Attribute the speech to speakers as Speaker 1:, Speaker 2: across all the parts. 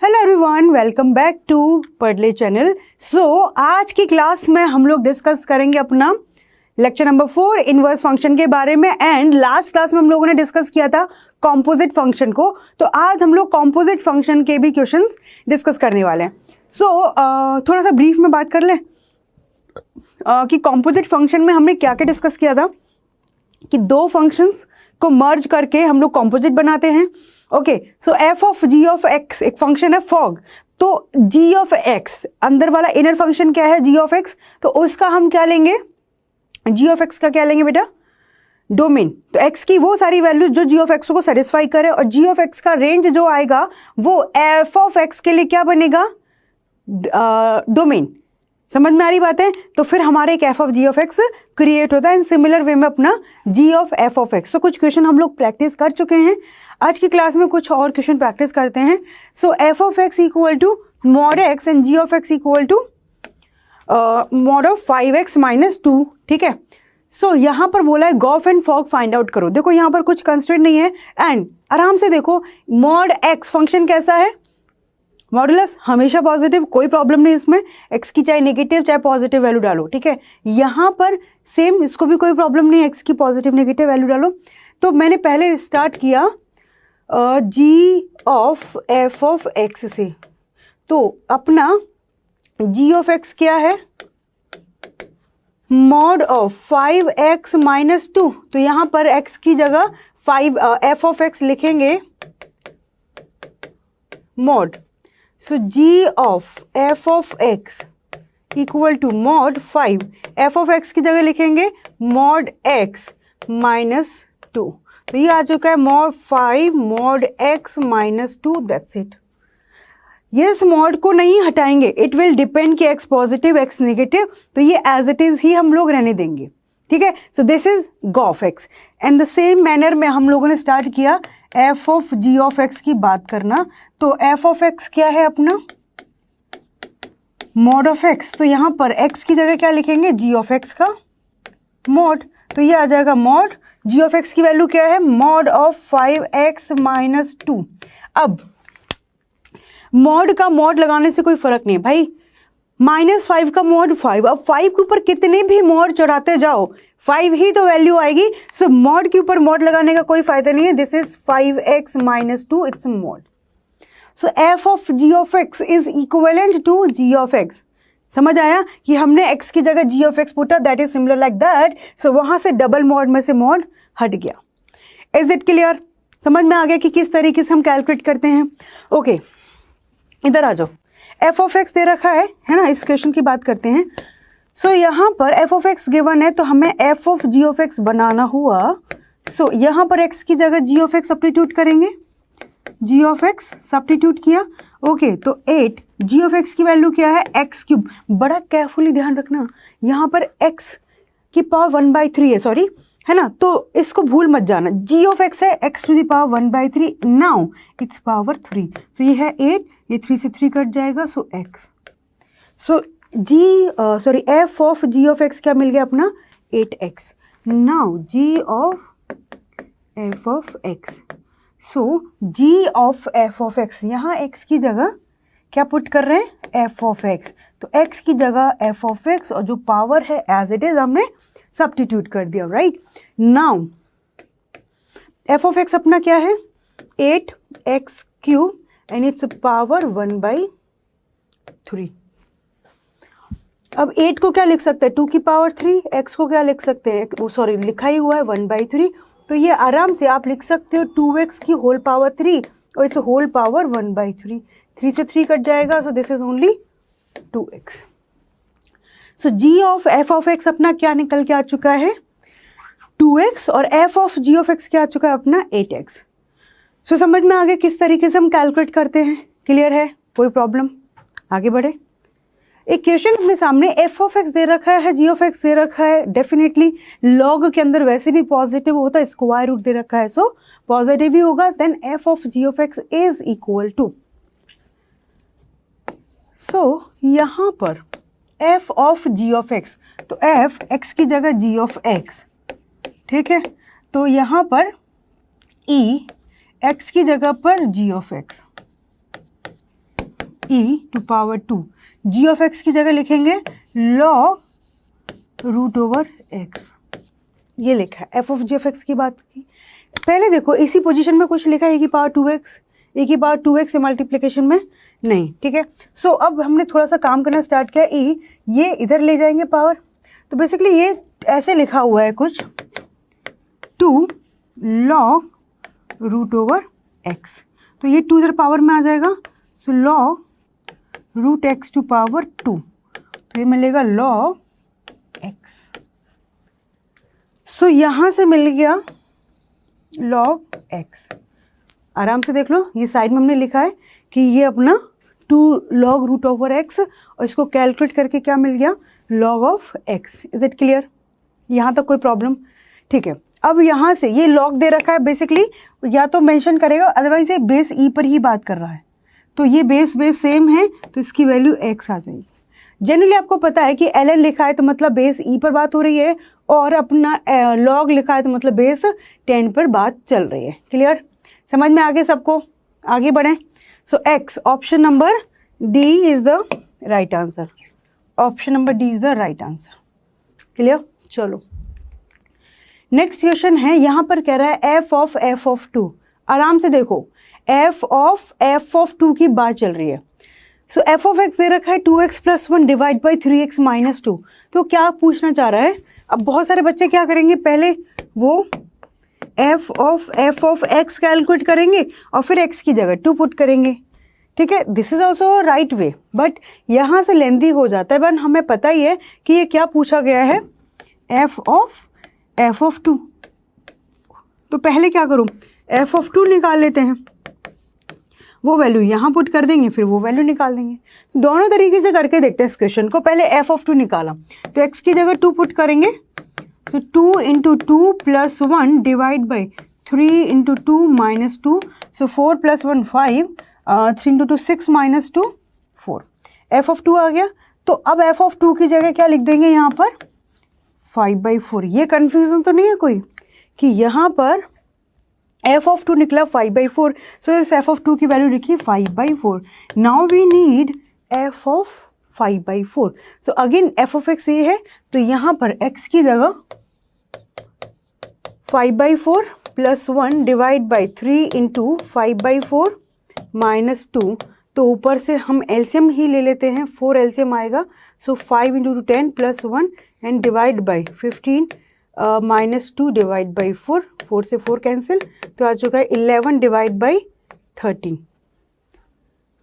Speaker 1: Hello everyone, welcome back to Padhle channel. आज की class में हम लोग डिस्कस करेंगे अपना लेक्चर नंबर 4 इनवर्स फंक्शन के बारे में। एंड लास्ट क्लास में हम लोगों ने डिस्कस किया था कॉम्पोजिट फंक्शन को, तो आज हम लोग कॉम्पोजिट फंक्शन के भी क्वेश्चंस डिस्कस करने वाले हैं। थोड़ा सा ब्रीफ में बात कर लें कि कॉम्पोजिट फंक्शन में हमने क्या क्या डिस्कस किया था कि दो फंक्शंस को मर्ज करके हम लोग कॉम्पोजिट बनाते हैं। Okay, so F of ji of X एक फंक्शन है फॉग, तो जी ऑफ एक्स अंदर वाला इनर फंक्शन क्या है जी ऑफ एक्स, तो उसका हम क्या लेंगे, जी ऑफ एक्स का क्या लेंगे बेटा, डोमेन। तो एक्स की वो सारी वैल्यूज जो जी ऑफ एक्स को सेटिस्फाई करे, और जी ऑफ एक्स का रेंज जो आएगा वो एफ ऑफ एक्स के लिए क्या बनेगा, डोमेन। समझ में आ रही बात है? तो फिर हमारे एक F of ji of X create होता है। इन सिमिलर वे में अपना G of F of x. तो कुछ क्वेश्चन हम लोग प्रैक्टिस कर चुके हैं, आज की क्लास में कुछ और क्वेश्चन प्रैक्टिस करते हैं। So F of x equal to mod x and g of x equal to mod of 5x - 2। ठीक है, सो यहाँ पर बोला है gof and fog find out करो। देखो यहाँ पर कुछ कंस्ट्रेंट नहीं है एंड आराम से देखो मॉड एक्स फंक्शन कैसा है, मॉडुलस हमेशा पॉजिटिव, कोई प्रॉब्लम नहीं इसमें, एक्स की चाहे नेगेटिव चाहे पॉजिटिव वैल्यू डालो। ठीक है, यहाँ पर सेम, इसको भी कोई प्रॉब्लम नहीं, एक्स की पॉजिटिव नेगेटिव वैल्यू डालो। तो मैंने पहले स्टार्ट किया जी ऑफ एफ ऑफ एक्स से, तो अपना जी ऑफ एक्स क्या है, मॉड ऑफ 5x - 2। तो यहाँ पर x की जगह एफ ऑफ एक्स लिखेंगे mod, so G of F of x equal to mod 5, F of x की जगह लिखेंगे मॉड x - 2। तो ये आ चुका है mod 5 mod x - 2, that's it. ये इस मॉड को नहीं हटाएंगे, इट विल डिपेंड कि x पॉजिटिव x नेगेटिव, तो ये एज इट इज ही हम लोग रहने देंगे। ठीक है, so this is gof x and the same manner में हम लोगों ने स्टार्ट किया F of ji of x की बात करना। तो एफ ऑफ एक्स क्या है अपना, मॉड ऑफ एक्स, तो यहाँ पर x की जगह क्या लिखेंगे, जी ऑफ एक्स का मॉड, तो ये आ जाएगा मॉड जी ऑफ एक्स की वैल्यू क्या है, मॉड ऑफ 5x - 2। अब मॉड का मॉड लगाने से कोई फर्क नहीं है भाई, -5 का मॉड 5, अब 5 के ऊपर कितने भी मॉड चढ़ाते जाओ 5 ही तो वैल्यू आएगी। सो मॉड के ऊपर मॉड लगाने का कोई फायदा नहीं है। This is 5x - 2, it's mod. So F of ji of x is equivalent to g of x. समझ आया कि हमने x की जगह जी ऑफ एक्स पुटा, that is similar like that. So वहां से डबल मॉड में से मॉड हट गया। Is it clear? समझ में आ गया कि किस तरीके से हम कैलकुलेट करते हैं। ओके, इधर आ जाओ, एफ ऑफ एक्स दे रखा है ना, इस क्वेश्चन की बात करते हैं। सो यहाँ पर एफ ऑफ एक्स गिवन है, तो हमें f of ji of x बनाना हुआ। सो यहाँ पर एक्स की जगह जी ऑफ एक्स सब्स्टिट्यूट करेंगे, जी ऑफ एक्स सब्स्टिट्यूट किया। ओके, तो 8 जी ऑफ एक्स की वैल्यू क्या है, एक्स क्यूब। बड़ा केयरफुली ध्यान रखना, यहाँ पर एक्स की पावर 1/3 है, सॉरी है ना, तो इसको भूल मत जाना। जी ऑफ एक्स है x to the power 1/3, now it's power 3, तो ये है 8, ये 3 से 3 कट जाएगा, so x। So F of ji of X क्या मिल गया अपना, 8x। Now G of F of x, so G of F of x, यहाँ x की जगह क्या पुट कर रहे हैं, एफ ऑफ एक्स, तो x की जगह एफ ऑफ एक्स और जो पावर है एज इट इज हमने सब्स्टिट्यूट कर दिया, right. Now F of X अपना क्या है, 8x³ एंड इट्स पावर 1/3। अब 8 को क्या लिख सकते हैं, 2 की पावर 3, x को क्या लिख सकते हैं, सॉरी लिखा ही हुआ है 1/3, तो ये आराम से आप लिख सकते हो 2x की होल पावर 3 और इस होल पावर 1/3, 3 से 3 कट जाएगा, so this is only 2x। So G of F of X अपना क्या निकल के आ चुका है, 2x, और F of ji of X क्या आ चुका है अपना, 8x। सो समझ में आ गया किस तरीके से हम कैलकुलेट करते हैं, क्लियर है, कोई प्रॉब्लम? आगे बढ़े। एक क्वेश्चन अपने सामने एफ ऑफ एक्स दे रखा है, जी ऑफ एक्स दे रखा है, डेफिनेटली लॉग के अंदर वैसे भी पॉजिटिव होता है, स्क्वायर रूट दे रखा है, सो पॉजिटिव ही होगा। Then f of ji of x is equal to, सो यहाँ पर f of ji of x, तो एफ एक्स की जगह जी ऑफ एक्स, ठीक है, तो यहाँ पर ई एक्स की जगह पर g of x, to power 2। G of x की जगह लिखेंगे लॉग रूट ओवर एक्स, ये लिखा है। F of ji of x की बात की, पहले देखो इसी पोजीशन में कुछ लिखा है ए की पावर 2x, ए की पावर 2x से मल्टीप्लिकेशन में नहीं, ठीक है। सो अब हमने थोड़ा सा काम करना स्टार्ट किया, ये इधर ले जाएंगे पावर, तो बेसिकली ये ऐसे लिखा हुआ है कुछ 2 लॉग रूट ओवर एक्स, तो ये 2 इधर पावर में आ जाएगा, so log root X to power 2, तो ये मिलेगा लॉग एक्स। सो यहाँ से मिल गया लॉग एक्स। आराम से देख लो, ये साइड में हमने लिखा है कि ये अपना 2 लॉग रूट ओवर एक्स, और इसको कैलकुलेट करके क्या मिल गया log of x. Is it clear? यहाँ तक कोई प्रॉब्लम? ठीक है। अब यहाँ से ये लॉग दे रखा है, बेसिकली या तो मेंशन करेगा, अदरवाइज ये बेस ई पर ही बात कर रहा है, तो ये बेस सेम है, तो इसकी वैल्यू एक्स आ जाएगी। जनरली आपको पता है कि ln लिखा है तो मतलब बेस ई पर बात हो रही है, और अपना लॉग लिखा है तो मतलब बेस 10 पर बात चल रही है। क्लियर? समझ में आगे सबको? आगे बढ़ें। So x, option number D is the right answer. Option number D is the right answer. Clear? चलो नेक्स्ट क्वेश्चन है, यहाँ पर कह रहा है एफ ऑफ 2। आराम से देखो, एफ ऑफ 2 की बात चल रही है। सो एफ ऑफ एक्स दे रखा है 2x plus 1 divide by 3x minus 2। तो क्या पूछना चाह रहा है? अब बहुत सारे बच्चे क्या करेंगे, पहले वो एफ ऑफ एक्स कैलकुलेट करेंगे और फिर x की जगह 2 पुट करेंगे। ठीक है, this is also right way, but यहाँ से लेंदी हो जाता है। बट हमें पता ही है कि ये क्या पूछा गया है, एफ ऑफ 2। तो पहले क्या करूँ, एफ ऑफ 2 निकाल लेते हैं, वो वैल्यू यहाँ पुट कर देंगे, फिर वो वैल्यू निकाल देंगे। दोनों तरीके से करके देखते हैं इस क्वेश्चन को। पहले एफ ऑफ 2 निकाला तो x की जगह 2 पुट करेंगे, सो 2 into 2 plus 1 divide by 3 into 2 minus 2, so 4 plus 1 5, 3 into 2 6 minus 2 4। F of 2 आ गया। तो अब एफ ऑफ 2 की जगह क्या लिख देंगे यहाँ पर 5/4। ये कन्फ्यूजन तो नहीं है कोई कि यहाँ पर एफ ऑफ 2 निकला 5/4, सो इस एफ ऑफ 2 की वैल्यू लिखी 5/4। Now we need F of 5/4। So again F of x ये है, तो यहाँ पर x की जगह 5/4 plus 1 divide by 3 into 5/4 minus 2। तो ऊपर से हम एलसीएम ही ले लेते हैं, 4 एलसीएम आएगा, सो 5 into 10 plus 1 and divide by 15 minus 2 divide by 4, 4 से 4 कैंसिल, तो आ चुका है 11 डिवाइड बाई 13।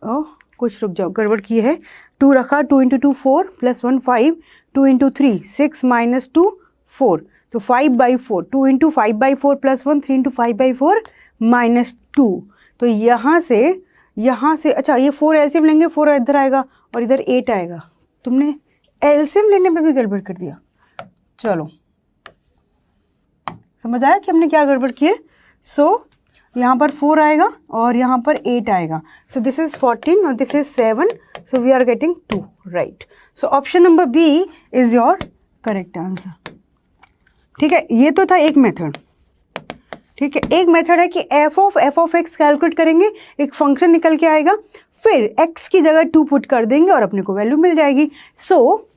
Speaker 1: ओह कुछ रुक जाओ, गड़बड़ की है, 2 रखा, 2 इंटू 2 4 प्लस 1 5, 2 इंटू 3 6 माइनस 2 4, तो 5/4, 2 इंटू 5/4 प्लस 1, 3 इंटू 5/4 माइनस 2। तो यहाँ से अच्छा ये 4 एलसीएम लेंगे, 4 इधर आएगा और इधर 8 आएगा। तुमने एलसीएम लेने में भी गड़बड़ कर दिया। चलो समझ आया कि हमने क्या गड़बड़ की है। सो यहाँ पर 4 आएगा और यहाँ पर 8 आएगा, सो दिस इज 14 और this is 7, so we are getting 2 right. So option number B is your correct answer. ठीक है, ये तो था एक मेथड। ठीक है, एक मेथड है कि एफ ऑफ एक्स कैलकुलेट करेंगे, एक फंक्शन निकल के आएगा, फिर एक्स की जगह 2 पुट कर देंगे और अपने को वैल्यू मिल जाएगी। सो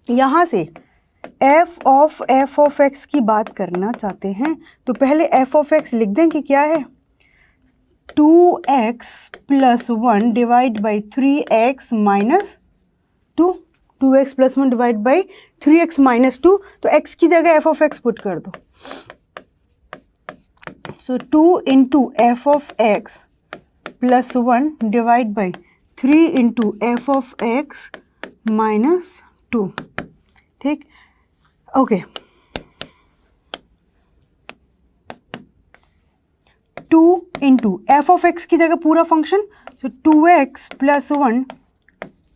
Speaker 1: यहाँ से एफ ऑफ एक्स की बात करना चाहते हैं तो पहले एफ ऑफ एक्स लिख दें कि क्या है 2x plus 1 divide by 3x minus 2, 2x plus 1 divide by 3x minus 2। तो x की जगह एफ ऑफ एक्स पुट कर दो, सो 2 into F of x plus 1 divide by 3 into F of x minus 2। ठीक, okay, 2 into F of x की जगह पूरा function, so 2x plus 1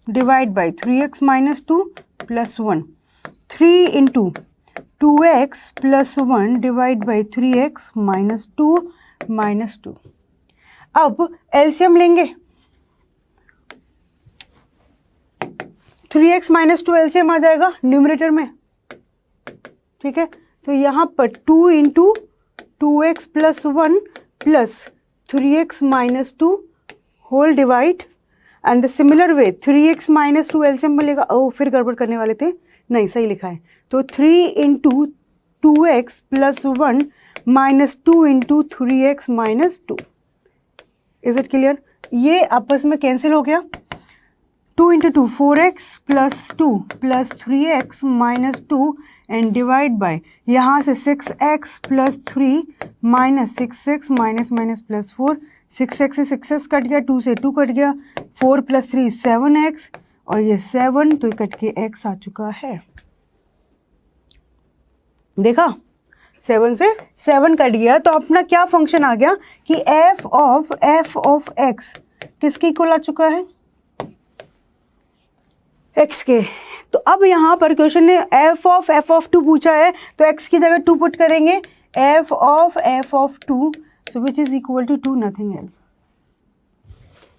Speaker 1: divide by 3x minus 2 plus 1, 3 into 2x plus 1 divide by 3x minus 2। अब LCM लेंगे, 3x minus 2 LCM आ जाएगा numerator में। ठीक है, तो यहाँ पर 2 into 2x plus 1 plus 3x minus 2 whole divide, and the similar way 3x minus 2 LCM मिलेगा। ओ फिर गड़बड़ करने वाले थे, नहीं सही लिखा है। तो 3 into 2x plus 1 minus 2 into 3x minus 2। Is it clear? ये आपस में कैंसिल हो गया। 2 into 2 4x plus 2 plus 3x minus 2 and divide by यहाँ से 6x plus 3 minus 6x minus minus plus 4, 6x से 6x कट गया, 2 से 2 कट गया, 4 प्लस 3 7x और ये 7 तो कट के x आ चुका है। देखा 7 से 7 कट गया, तो अपना क्या फंक्शन आ गया कि f ऑफ x किसके इक्वल आ चुका है? x के। तो अब यहाँ पर क्वेश्चन ने f ऑफ 2 पूछा है, तो x की जगह 2 पुट करेंगे, f of 2 so which is equal to 2 nothing else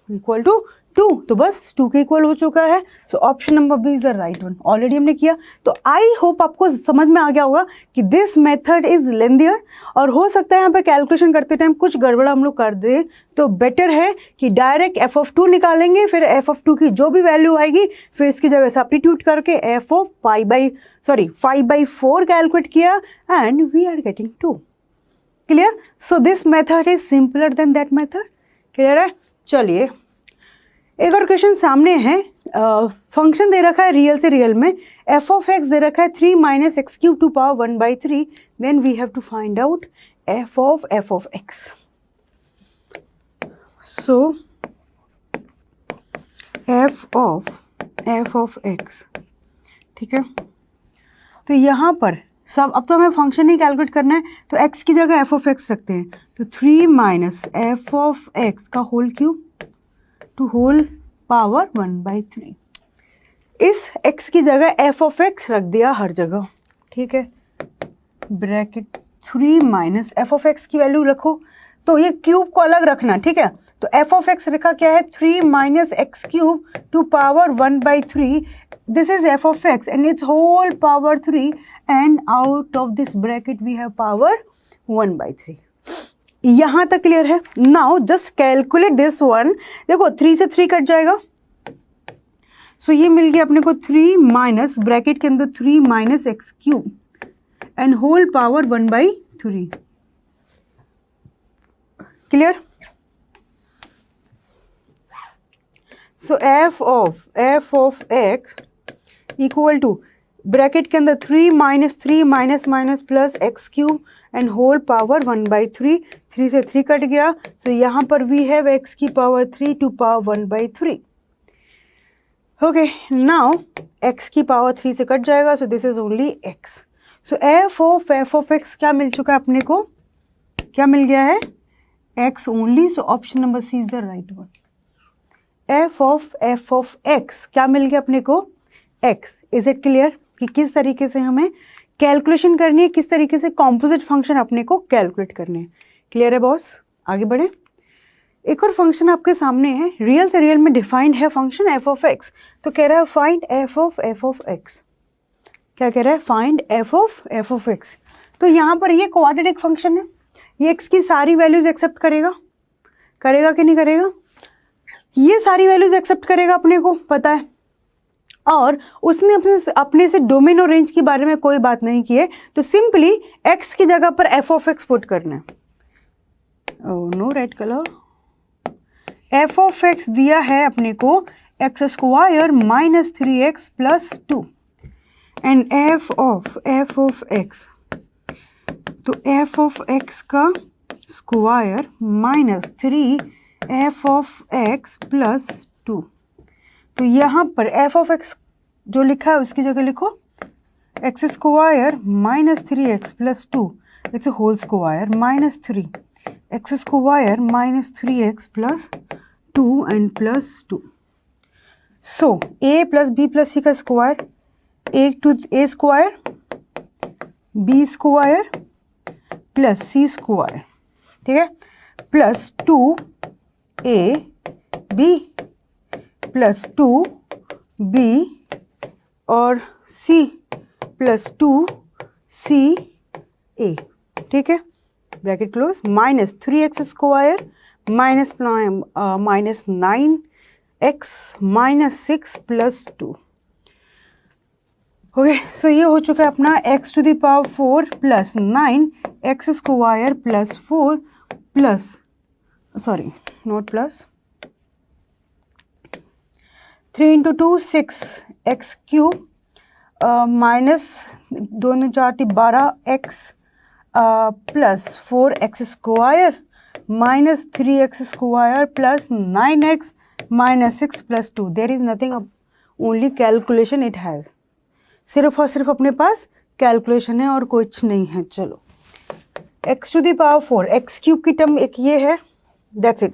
Speaker 1: equal to 2, तो बस 2 के इक्वल हो चुका है। So option number B is the right one. Already हमने किया, तो आई होप आपको समझ में आ गया होगा कि दिस मेथड इज लेंथियर, और हो सकता है यहाँ पे कैलकुलेशन करते टाइम कुछ गड़बड़ हम लोग कर दें, तो बेटर है कि डायरेक्ट f ऑफ 2 निकालेंगे, फिर f ऑफ 2 की जो भी वैल्यू आएगी फिर इसकी जगह सब्स्टिट्यूट करके f ऑफ 5/4 कैलकुलेट किया and we are getting 2। Clear? So this method is simpler than that method. Clear है? चलिए एक और क्वेश्चन सामने है। फंक्शन दे रखा है रियल से रियल में, f ऑफ x दे रखा है 3 minus x cube to power 1/3, then we have to find out f of x। So f of x, ठीक है। तो यहाँ पर सब, अब तो हमें फंक्शन ही कैलकुलेट करना है, तो x की जगह f ऑफ x रखते हैं, तो 3 माइनस f ऑफ x का whole cube to whole power 1/3। इस x की जगह f ऑफ x रख दिया हर जगह, ठीक है। Bracket 3 minus f of x की वैल्यू रखो, तो ये क्यूब को अलग रखना, ठीक है। तो f ऑफ x रखा क्या है 3 minus x cube to power 1/3, this is f of x and its whole power 3, and out of this bracket we have power 1/3। यहाँ तक क्लियर है? Now just calculate this one. देखो 3 से 3 cut जाएगा, सो ये मिल गया अपने को 3 माइनस ब्रैकेट के अंदर 3 minus x cube and whole power 1/3। Clear? So f of x equal to bracket के अंदर 3 minus 3 minus minus plus x cube and whole power 1/3। 3 से 3 कट गया, तो यहाँ पर वी हैव x की power 3 to power 1/3। Okay, now x की power 3 से कट जाएगा, so this is only x। So f of x क्या मिल चुका है अपने को? क्या मिल गया है? x only. So option number C is the right one. f of x क्या मिल गया अपने को? x। इज इट क्लियर कि किस तरीके से हमें कैलकुलेशन करनी है, किस तरीके से कॉम्पोजिट फंक्शन अपने को कैलकुलेट करने हैं। क्लियर है बॉस? आगे बढ़े। एक और फंक्शन आपके सामने है, रियल से रियल में डिफाइंड है फंक्शन f ऑफ x। तो कह रहा है फाइंड f ऑफ x। क्या कह रहा है? Find f of x। तो यहाँ पर ये क्वाड्रेटिक फंक्शन है, ये x की सारी वैल्यूज एक्सेप्ट करेगा कि नहीं करेगा? ये सारी वैल्यूज एक्सेप्ट करेगा, अपने को पता है। और उसने अपने से डोमेन और रेंज के बारे में कोई बात नहीं की है, तो सिंपली x की जगह पर f ऑफ x पुट करना है। No red colour. f of x दिया है अपने को x square minus 3x plus 2 and f of x, तो f ऑफ x का square minus 3 f of x plus 2। तो यहाँ पर f ऑफ x जो लिखा है उसकी जगह लिखो x square minus 3x plus 2, it's whole square minus 3 x square minus 3x plus 2 and plus 2। So a plus b plus c का square, a square b square plus c square, ठीक है, plus 2ab plus 2b और c plus 2ca, ठीक है, bracket close, minus 3x square minus 9 x minus 6 plus 2। Okay, so ये हो चुका है अपना x to the power 4 plus 9 x square plus 4 plus, sorry not plus, 3 into 2 6 x cube minus 2 9 4 12 x plus 4 x square minus 3 x square plus 9 x minus 6 plus 2। There is nothing, only calculation it has. सिर्फ और सिर्फ अपने पास calculation है और कुछ नहीं है। चलो, x to the power 4, x cube की टर्म एक ये है, that's it.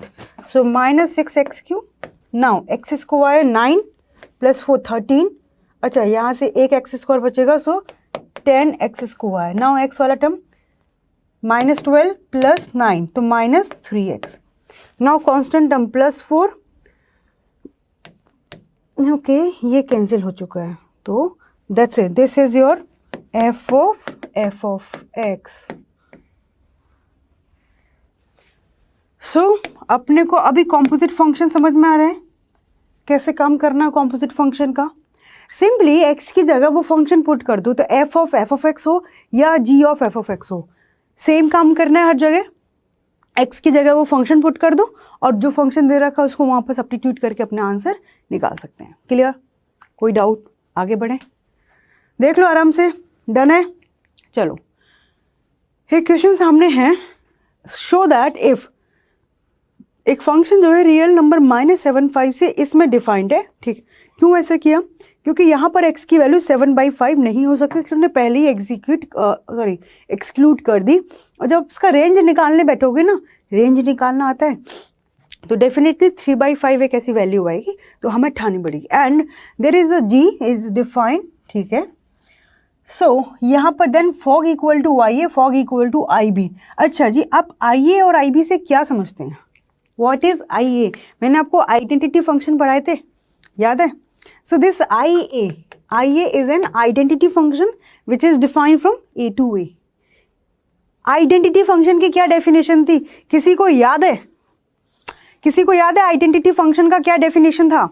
Speaker 1: So minus 6 x cube, now x square 9 plus 4 13, अच्छा यहाँ से एक एक्स स्क्वायर बचेगा, so 10 x square. Now x वाला टर्म माइनस 12 प्लस 9 तो minus 3 x. Now constant term plus 4, okay ये कैंसिल हो चुका है, तो that's it, this is your F of x. So अपने को अभी कॉम्पोजिट फंक्शन समझ में आ रहा है कैसे काम करना है कॉम्पोजिट फंक्शन का। सिंपली x की जगह वो फंक्शन पुट कर दो, तो f ऑफ x हो या g of f of x हो, सेम काम करना है हर जगह। x की जगह वो फंक्शन पुट कर दो और जो फंक्शन दे रखा है उसको वहाँ पर सब्स्टिट्यूट करके अपना आंसर निकाल सकते हैं। क्लियर? कोई डाउट? आगे बढ़ें, देख लो आराम से। डन है? चलो, एक क्वेश्चन सामने है, शो दैट इफ एक फंक्शन जो है रियल नंबर -7/5 से इसमें डिफाइंड है। ठीक, क्यों ऐसा किया? क्योंकि यहाँ पर x की वैल्यू 7/5 नहीं हो सकती, इसलिए उन्होंने पहले ही एक्सक्लूड कर दी। और जब इसका रेंज निकालने बैठोगे ना, रेंज निकालना आता है, तो डेफिनेटली 3/5 एक ऐसी वैल्यू आएगी, तो हमें ठानी पड़ेगी। And there is a g is defined, ठीक है। सो यहाँ पर then fog equal to y A, fog equal to I B. अच्छा जी, आप आई ए और आई बी से क्या समझते हैं? What is IA? मैंने आपको आइडेंटिटी फंक्शन पढ़ाए थे, याद है? So this IA is an identity function which is defined from A to A. Identity function की क्या डेफिनेशन थी? किसी को याद है? किसी को याद है आइडेंटिटी फंक्शन का क्या डेफिनेशन था?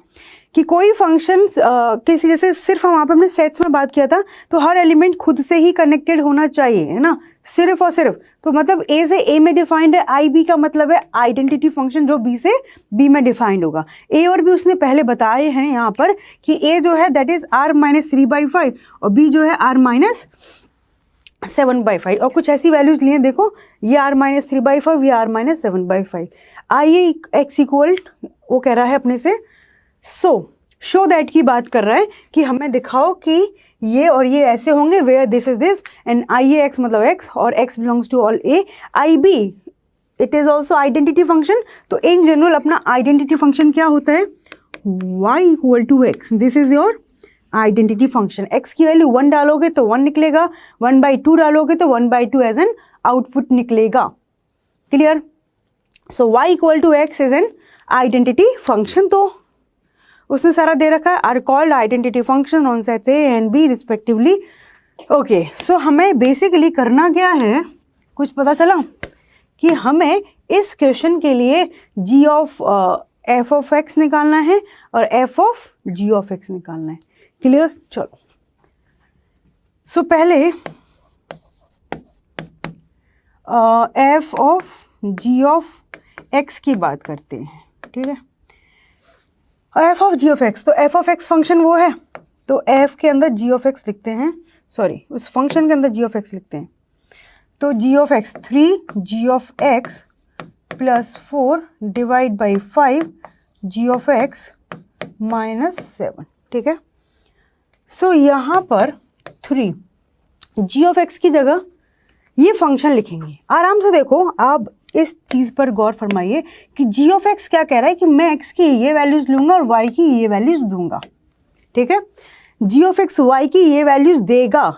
Speaker 1: कि कोई फंक्शन किसी, जैसे सिर्फ हम वहाँ पे अपने सेट्स में बात किया था, तो हर एलिमेंट खुद से ही कनेक्टेड होना चाहिए, है ना, सिर्फ और सिर्फ। तो मतलब ए से ए में डिफाइंड है, आई बी का मतलब है आइडेंटिटी फंक्शन जो बी से बी में डिफाइंड होगा। ए और बी उसने पहले बताए हैं यहाँ पर कि ए जो है दैट इज r-3/5 और बी जो है r-7/5, और कुछ ऐसी वैल्यूज लिए देखो, ये r-3/5, ये r-7/5। आई एक्स इक्वल, वो कह रहा है अपने से शो दैट की बात कर रहा है कि हमें दिखाओ कि ये और ये ऐसे होंगे, where this is this, and I A x मतलब एक्स और x belongs to all A. I B it is also identity function. तो इन जनरल अपना आइडेंटिटी फंक्शन क्या होता है? y equal to x, this is your identity function. x की value 1 डालोगे तो 1 निकलेगा, 1/2 डालोगे तो 1/2 एज एन आउटपुट निकलेगा। Clear? So y equal to x is an identity function. तो उसने सारा दे रखा है, are called identity function on sets A and B respectively. Okay, so हमें बेसिकली करना क्या है, कुछ पता चला? कि हमें इस क्वेश्चन के लिए g of f of x निकालना है और f of g of x निकालना है। क्लियर? चलो, सो पहले f of g of x की बात करते हैं, ठीक है। f of g of x, तो f ऑफ x फंक्शन वो है, तो f के अंदर g ऑफ x लिखते हैं, सॉरी उस फंक्शन के अंदर g ऑफ x लिखते हैं। तो g of x 3 g of x plus 4 divide by 5 g of x -7, ठीक है। सो यहाँ पर 3 g ऑफ x की जगह ये फंक्शन लिखेंगे। आराम से देखो, आप इस चीज़ पर गौर फरमाइए कि g ऑफ x क्या कह रहा है कि मैं x की ये वैल्यूज़ लूँगा और y की ये वैल्यूज़ दूंगा, ठीक है। g ऑफ x y की ये वैल्यूज़ देगा,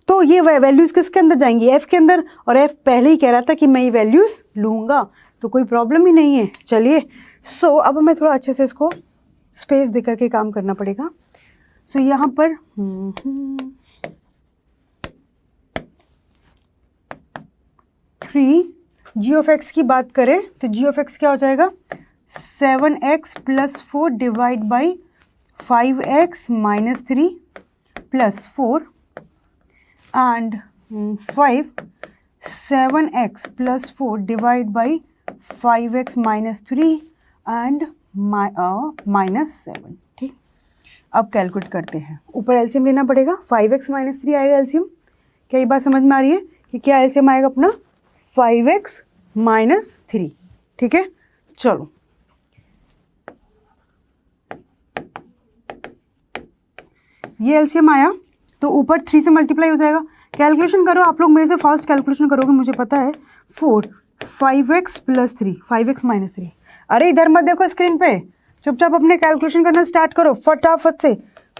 Speaker 1: तो ये वैल्यूज़ किसके अंदर जाएंगी? f के अंदर, और f पहले ही कह रहा था कि मैं ये वैल्यूज़ लूँगा, तो कोई प्रॉब्लम ही नहीं है। चलिए, सो अब हमें थोड़ा अच्छे से इसको स्पेस दे करके काम करना पड़ेगा। सो यहाँ पर थ्री जी ऑफ एक्स की बात करें तो जी ऑफ एक्स क्या हो जाएगा? 7x plus 4 divide by 5x minus 3 plus 4 and 5 7x plus 4 divide by 5x minus 3 and minus 7। ठीक, अब कैलकुलेट करते हैं। ऊपर एलसीएम लेना पड़ेगा, 5x माइनस 3 आएगा एलसीएम। क्या ये बात समझ में आ रही है कि क्या एलसीएम आएगा अपना 5x माइनस 3। ठीक है, चलो ये एलसीएम आया तो ऊपर 3 से मल्टीप्लाई हो जाएगा। कैलकुलेशन करो आप लोग, मेरे से फास्ट कैलकुलेशन करोगे मुझे पता है। 4 5x प्लस 3 5x माइनस 3। अरे इधर मत देखो स्क्रीन पे, चुपचाप अपने कैलकुलेशन करना स्टार्ट करो फटाफट से।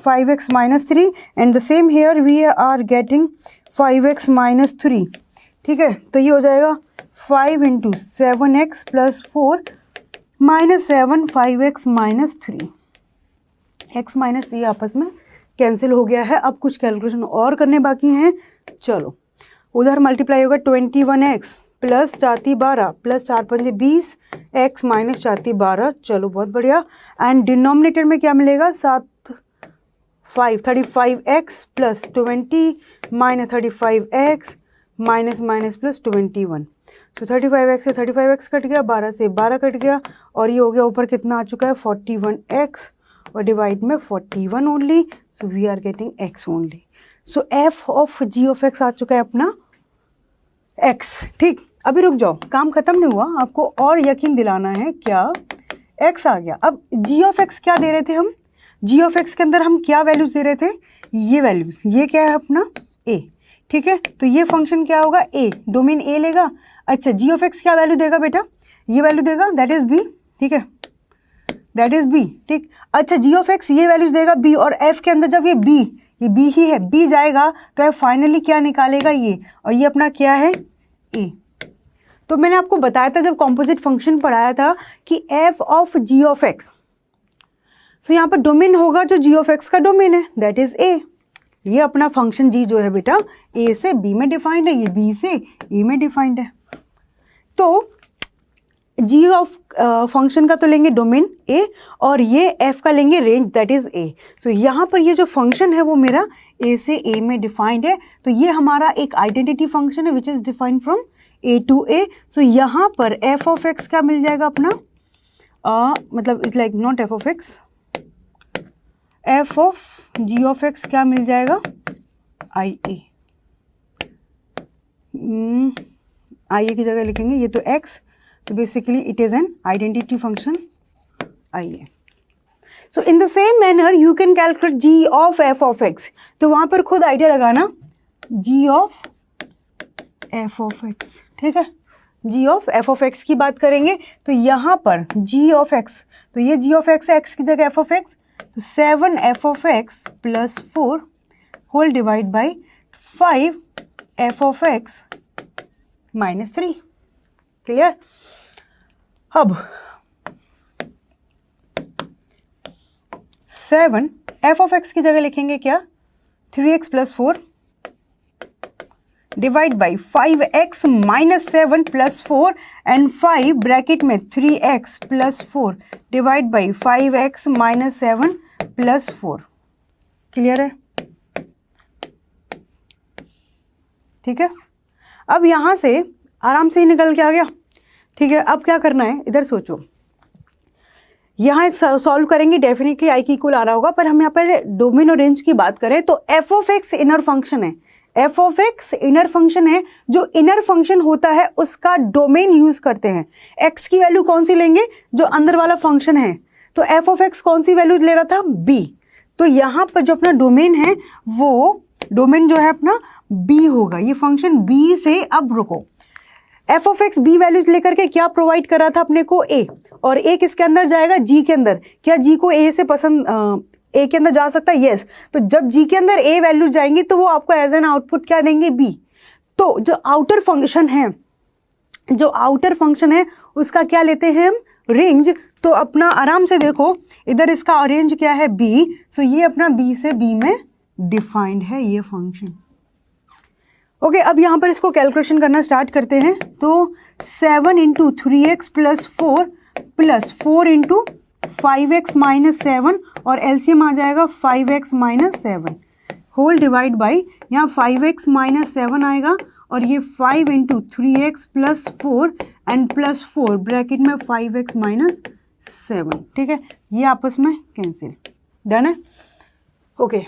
Speaker 1: 5x minus 3 and the same here we are getting 5x minus 3। ठीक है, तो ये हो जाएगा 5 into 7x plus 4 minus 7 5x minus 3। x minus 3 आपस में कैंसिल हो गया है। अब कुछ कैलकुलेशन और करने बाकी हैं। चलो उधर मल्टीप्लाई होगा 21x plus 4 12 plus 4 5 20 x minus 4 12। चलो बहुत बढ़िया। एंड डिनोमिनेटर में क्या मिलेगा 7 5 35x plus 20 minus 35x minus minus plus 21। तो 35x से 35x कट गया, 12 से 12 कट गया और ये हो गया ऊपर कितना आ चुका है 41x और डिवाइड में 41 only. So we are getting x only. So f of g of x आ चुका है अपना x। ठीक, अभी रुक जाओ, काम खत्म नहीं हुआ, आपको और यकीन दिलाना है। क्या x आ गया। अब g ऑफ x क्या दे रहे थे हम, g ऑफ x के अंदर हम क्या वैल्यूज दे रहे थे, ये वैल्यूज। ये क्या है अपना a। ठीक है, तो ये फंक्शन क्या होगा a, डोमेन a लेगा। अच्छा g ऑफ x क्या वैल्यू देगा बेटा, ये वैल्यू देगा, दैट इज b। ठीक है, दैट इज b। ठीक, अच्छा g ऑफ x ये वैल्यूज देगा b और f के अंदर जब ये b ही है, b जाएगा तो f फाइनली क्या निकालेगा ये, और ये अपना क्या है a। तो मैंने आपको बताया था जब कॉम्पोजिट फंक्शन पढ़ाया था कि f of g of x, so यहाँ पर डोमेन होगा जो g ऑफ x का डोमेन है, दैट इज a। ये अपना फंक्शन g जो है बेटा a से b में डिफाइंड है, ये b से a में डिफाइंड है। तो g ऑफ फंक्शन का तो लेंगे डोमेन a और ये f का लेंगे रेंज, दैट इज a। तो यहाँ पर ये जो फंक्शन है वो मेरा a से a में डिफाइंड है। तो ये हमारा एक आइडेंटिटी फंक्शन है which is defined from a to a। So यहाँ पर f ऑफ x क्या मिल जाएगा अपना, मतलब is like not f of x, f of g of x क्या मिल जाएगा ia। ia की जगह लिखेंगे ये तो x, तो basically it is an identity function ia। So in the same manner you can calculate g of f of x। तो वहाँ पर खुद आइडिया लगाना g of f of x। ठीक है, g of f of x की बात करेंगे तो यहाँ पर g ऑफ x, तो ये g ऑफ x है, x की जगह f ऑफ x, तो 7 f of x plus 4 whole divide by 5 f of x minus 3। Clear. अब 7 f ऑफ x की जगह लिखेंगे क्या 3x plus 4 divide by 5x minus 7 plus 4 and 5 bracket में 3x plus 4 divide by 5x minus 7 plus 4। Clear है। ठीक है, अब यहाँ से आराम से ही निकल के आ गया। ठीक है, अब क्या करना है, इधर सोचो, यहाँ सॉल्व करेंगे, डेफिनेटली आई की इक्वल आ रहा होगा, पर हम यहाँ पर डोमेन और रेंज की बात करें तो f of x inner function है। F of x inner function है, जो इनर फंक्शन होता है उसका डोमेन यूज करते हैं। एक्स की वैल्यू कौन सी लेंगे, जो अंदर वाला फंक्शन है। तो एफ ऑफ एक्स कौन सी वैल्यू ले रहा था, बी। तो यहाँ पर जो अपना डोमेन है वो डोमेन जो है अपना बी होगा। ये फंक्शन बी से, अब रुको, f of x B values लेकर के क्या प्रोवाइड कर रहा था अपने को, ए, और ए किसके अंदर जाएगा, जी के अंदर। क्या जी को ए से पसंद ए के अंदर जा सकता है, यस। तो जब जी के अंदर ए वैल्यू जाएंगी तो वो आपको एज एन आउटपुट क्या देंगे, बी। तो जो आउटर फंक्शन है उसका क्या लेते हैं हम, रेंज। तो अपना आराम से देखो, इधर इसका रेंज क्या है, बी। सो ये अपना बी से बी में डिफाइंड है ये फंक्शन। ओके, अब यहाँ पर इसको कैलकुलेशन करना स्टार्ट करते हैं। तो 7 into 3x plus 4 plus 4 into 5x minus 7 और एलसीएम आ जाएगा 5x minus 7 whole divide by यहाँ 5x माइनस 7 आएगा और ये 5 into 3x plus 4 and plus 4 bracket में 5x माइनस 7। ठीक है, ये आपस में कैंसिल। डन है। ओके,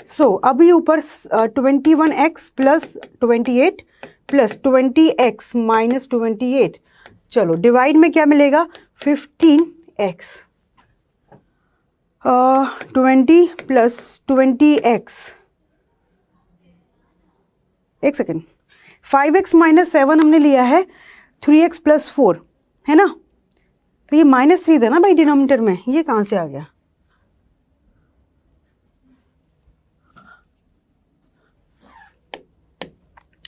Speaker 1: सो अभी ऊपर 21x plus 28 plus 20x minus 28, चलो डिवाइड में क्या मिलेगा 15x 20 प्लस 20x, एक सेकेंड, 5x माइनस 7 हमने लिया है 3x प्लस 4 है ना, तो ये -3 था ना भाई डिनोमिनेटर में, ये कहाँ से आ गया?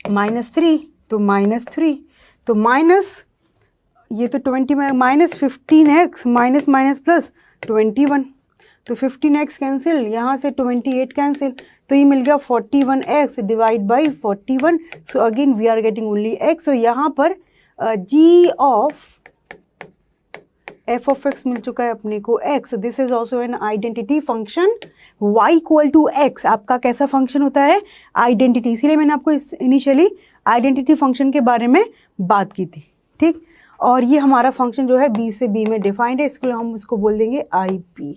Speaker 1: -3 तो -3 तो माइनस, ये तो 20 में minus 15x minus minus plus 21, तो 15x कैंसिल, यहाँ से 28 कैंसिल, तो ये मिल गया 41x divide by 41। So again we are getting only x। So यहाँ पर g of f of x मिल चुका है अपने को x। This is also an identity function. y equal to x आपका कैसा फंक्शन होता है? आइडेंटिटी। इसीलिए मैंने आपको इनिशियली आइडेंटिटी फंक्शन के बारे में बात की थी। ठीक, और ये हमारा फंक्शन जो है b से b में डिफाइंड है, इसके लिए हम इसको बोल देंगे IP।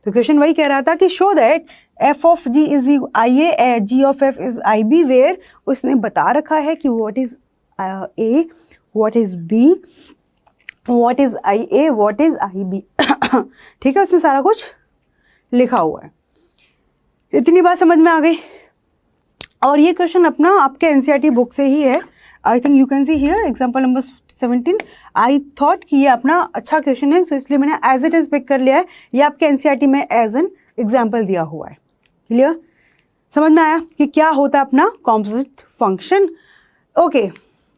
Speaker 1: तो क्वेश्चन वही कह रहा था कि show that f of g is IA, g of f is IB, where उसने बता रखा है कि what is A, what is B, what is IA, what is IB। ठीक है, उसने सारा कुछ लिखा हुआ है। इतनी बात समझ में आ गई। और ये क्वेश्चन अपना आपके NCERT बुक से ही है। I think you can see here example number 17। I thought कि ये अपना अच्छा क्वेश्चन है, सो इसलिए मैंने एज इट इज पिक कर लिया है। ये आपके NCERT में एज एन एग्जाम्पल दिया हुआ है। क्लियर? समझ में आया कि क्या होता है अपना कॉम्पोजिट फंक्शन? ओके,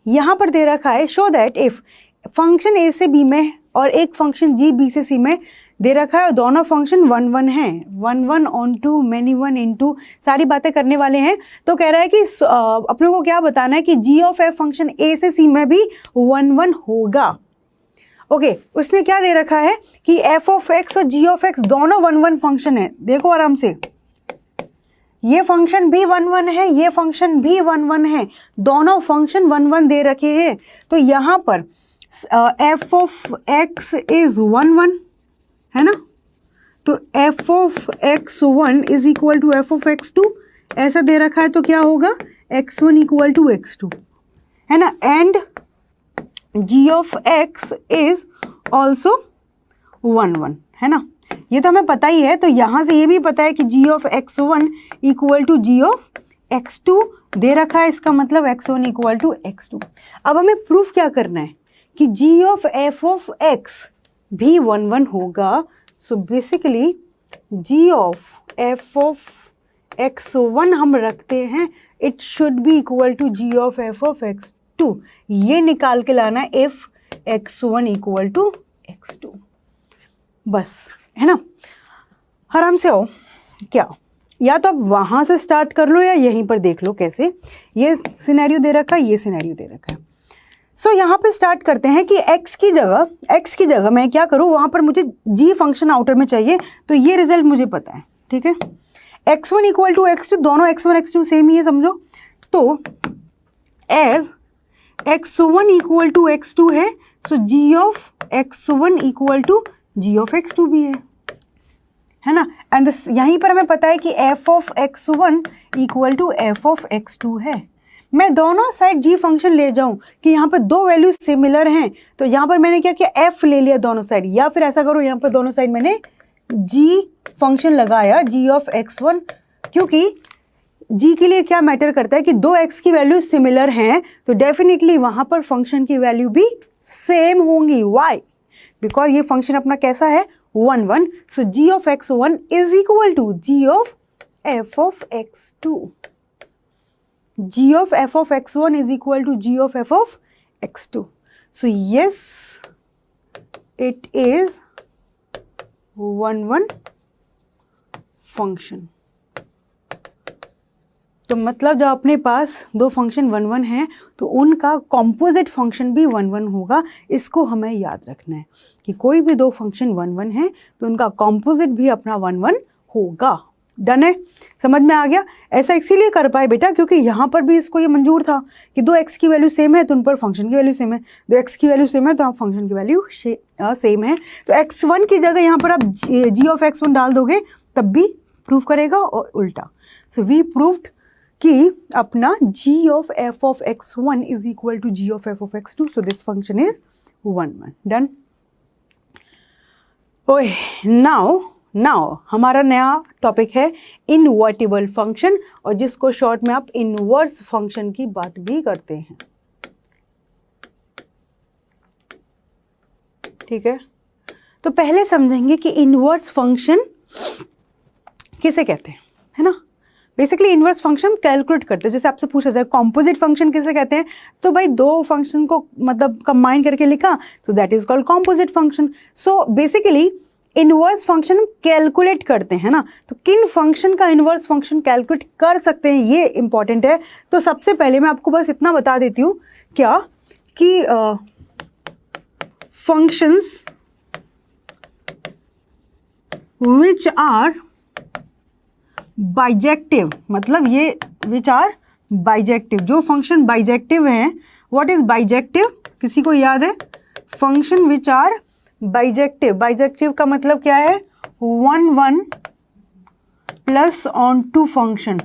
Speaker 1: यहाँ पर दे रखा है शो दैट इफ फंक्शन ए से बी में और एक फंक्शन जी बी से सी में दे रखा है और दोनों फंक्शन 1 1 हैं, 1 1 ऑन टू मैनी 1 इंटू, सारी बातें करने वाले हैं। तो कह रहा है कि अपने को क्या बताना है कि जी ऑफ एफ फंक्शन ए से सी में भी 1 1 होगा। ओके, उसने क्या दे रखा है कि एफ ऑफ एक्स और जी ऑफ एक्स दोनों 1 1 फंक्शन है। देखो आराम से, ये फंक्शन भी 1 1 है, ये फंक्शन भी 1 1 है, दोनों फंक्शन 1 1 दे रखे हैं। तो यहाँ पर एफ ऑफ एक्स इज 1 1 है ना, तो f of x 1 is equal to f of x 2 ऐसा दे रखा है। तो क्या होगा x1 इक्वल टू x2 है ना, and g of x is also 1 1 है ना, ये तो हमें पता ही है। तो यहाँ से ये भी पता है कि g of x1 equal to g of x2 दे रखा है, इसका मतलब x1 इक्वल टू x2। अब हमें प्रूफ क्या करना है कि g of f of x भी 1 1 होगा। So basically g of f of x1 हम रखते हैं, it should be equal to g of f of x2। ये निकाल के लाना है if x1 equal to x2, बस है ना। आराम से हो क्या, या तो आप वहाँ से स्टार्ट कर लो या यहीं पर देख लो कैसे। ये सिनेरियो दे रखा है, ये सिनेरियो दे रखा है। सो यहाँ पे स्टार्ट करते हैं कि x की जगह मैं क्या करूँ, वहाँ पर मुझे g फंक्शन आउटर में चाहिए, तो ये रिजल्ट मुझे पता है। ठीक है, x1 इक्वल टू x2, दोनों x1 x2 सेम ही है समझो। तो as x1 equal to x2 है, so g of x1 equal to g of x2 भी है ना। एंड यहीं पर हमें पता है कि f of x1 equal to f of x2 है। मैं दोनों साइड g फंक्शन ले जाऊं कि यहाँ पर दो वैल्यूज सिमिलर हैं, तो यहाँ पर मैंने क्या किया, f ले लिया दोनों साइड, या फिर ऐसा करो यहाँ पर दोनों साइड मैंने g फंक्शन लगाया g ऑफ x1, क्योंकि g के लिए क्या मैटर करता है कि दो x की वैल्यूज सिमिलर हैं, तो डेफिनेटली वहाँ पर फंक्शन की वैल्यू भी सेम होंगी। वाई? बिकॉज ये फंक्शन अपना कैसा है 1 1। So g of x1 is equal to g of f of x2। g of f of x1 is equal to g of f of x2. So yes, it is 1 1 function. तो मतलब जब अपने पास दो function 1 1 हैं तो उनका composite function भी 1 1 होगा। इसको हमें याद रखना है कि कोई भी दो फंक्शन 1 1 हैं तो उनका कॉम्पोजिट भी अपना 1 1 होगा। डन है, समझ में आ गया। ऐसा इसीलिए कर पाए बेटा क्योंकि यहाँ पर भी इसको ये मंजूर था कि दो x की वैल्यू सेम है तो उन पर फंक्शन की वैल्यू सेम है, दो x की वैल्यू सेम है तो आप फंक्शन की वैल्यू सेम है। तो x1 की जगह यहाँ पर आप g ऑफ x1 डाल दोगे तब भी प्रूव करेगा और उल्टा। सो वी प्रूव्ड कि अपना g of f of x1 is equal to g of f of x2, so this function is 1 1। Done. ओए नाउ हमारा नया टॉपिक है इनवर्टिबल फंक्शन, और जिसको शॉर्ट में आप इनवर्स फंक्शन की बात भी करते हैं। ठीक है, तो पहले समझेंगे कि इनवर्स फंक्शन किसे कहते हैं, है ना। बेसिकली इनवर्स फंक्शन कैलकुलेट करते हैं। जैसे आपसे पूछा जाए कॉम्पोजिट फंक्शन किसे कहते हैं, तो भाई दो फंक्शन को मतलब कंबाइन करके लिखा तो that is called composite function. So basically inverse function calculate करते हैं ना, तो किन फंक्शन का इनवर्स फंक्शन कैलकुलेट कर सकते हैं ये इंपॉर्टेंट है। तो सबसे पहले मैं आपको बस इतना बता देती हूँ क्या कि फंक्शंस विच आर बाइजेक्टिव, मतलब ये विच आर बाइजेक्टिव, जो फंक्शन बाइजेक्टिव हैं। व्हाट इज बाइजेक्टिव, किसी को याद है? Function which are bijective, bijective का मतलब क्या है? 1 1 प्लस ऑन टू फंक्शन,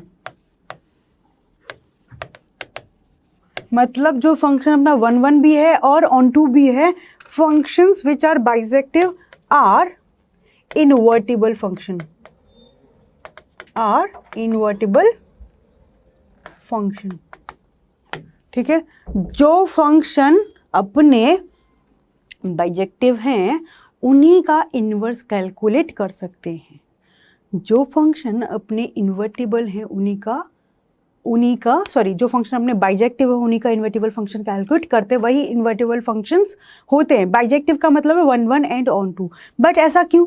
Speaker 1: मतलब जो फंक्शन अपना 1 1 भी है और ऑन टू भी है। Functions which are bijective are invertible function, are invertible function. ठीक है, जो फंक्शन अपने बाइजेक्टिव हैं उन्हीं का इन्वर्स कैलकुलेट कर सकते हैं। जो फंक्शन अपने इन्वर्टिबल हैं जो फंक्शन अपने बाइजेक्टिव है उन्हीं का इन्वर्टिबल फंक्शन कैलकुलेट करते हैं, वही इन्वर्टिबल फंक्शंस होते हैं। बाइजेक्टिव का मतलब है 1 1 एंड ऑन टू। बट ऐसा क्यों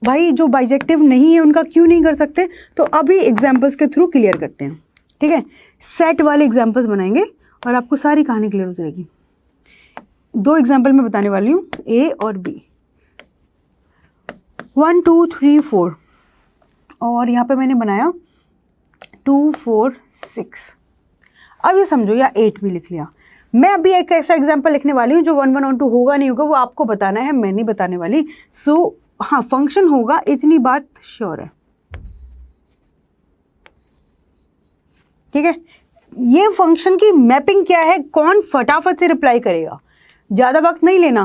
Speaker 1: भाई, जो बाइजेक्टिव नहीं है उनका क्यों नहीं कर सकते? तो अभी एग्जाम्पल्स के थ्रू क्लियर करते हैं। ठीक है, सेट वाले एग्जाम्पल्स बनाएंगे और आपको सारी कहानी क्लियर हो जाएगी। दो एग्जाम्पल मैं बताने वाली हूँ, ए और बी। 1 2 3 4 और यहाँ पे मैंने बनाया 2 4 6। अब ये समझो या 8 भी लिख लिया। मैं अभी एक ऐसा एग्जाम्पल लिखने वाली हूँ जो 1 1 ऑन 2 होगा नहीं होगा वो आपको बताना है, मैं नहीं बताने वाली। सो हाँ, फंक्शन होगा, इतनी बात श्योर है। ठीक है, ये फंक्शन की मैपिंग क्या है, कौन फटाफट से रिप्लाई करेगा? ज्यादा वक्त नहीं लेना,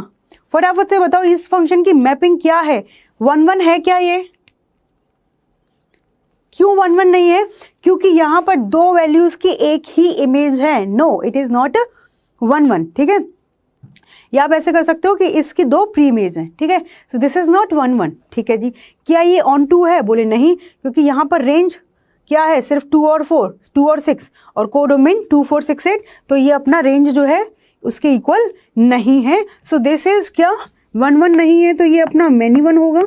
Speaker 1: फटाफट से बताओ इस फंक्शन की मैपिंग क्या है? 1 1 है क्या ये? क्यों 1 1 नहीं है? क्योंकि यहां पर दो वैल्यूज की एक ही इमेज है। No, it is not 1 1। ठीक है, या आप ऐसे कर सकते हो कि इसकी दो प्री इमेज हैं। ठीक है, सो दिस इज नॉट 1 1। ठीक है जी, क्या ये ऑन टू है? बोले नहीं, क्योंकि यहां पर रेंज क्या है? सिर्फ 2 और 4, 2 और 6 और कोडोमेन 2 4 6 8, तो ये अपना रेंज जो है उसके इक्वल नहीं है। सो दिस इज क्या? 1 1 नहीं है तो ये अपना मैनी 1 होगा,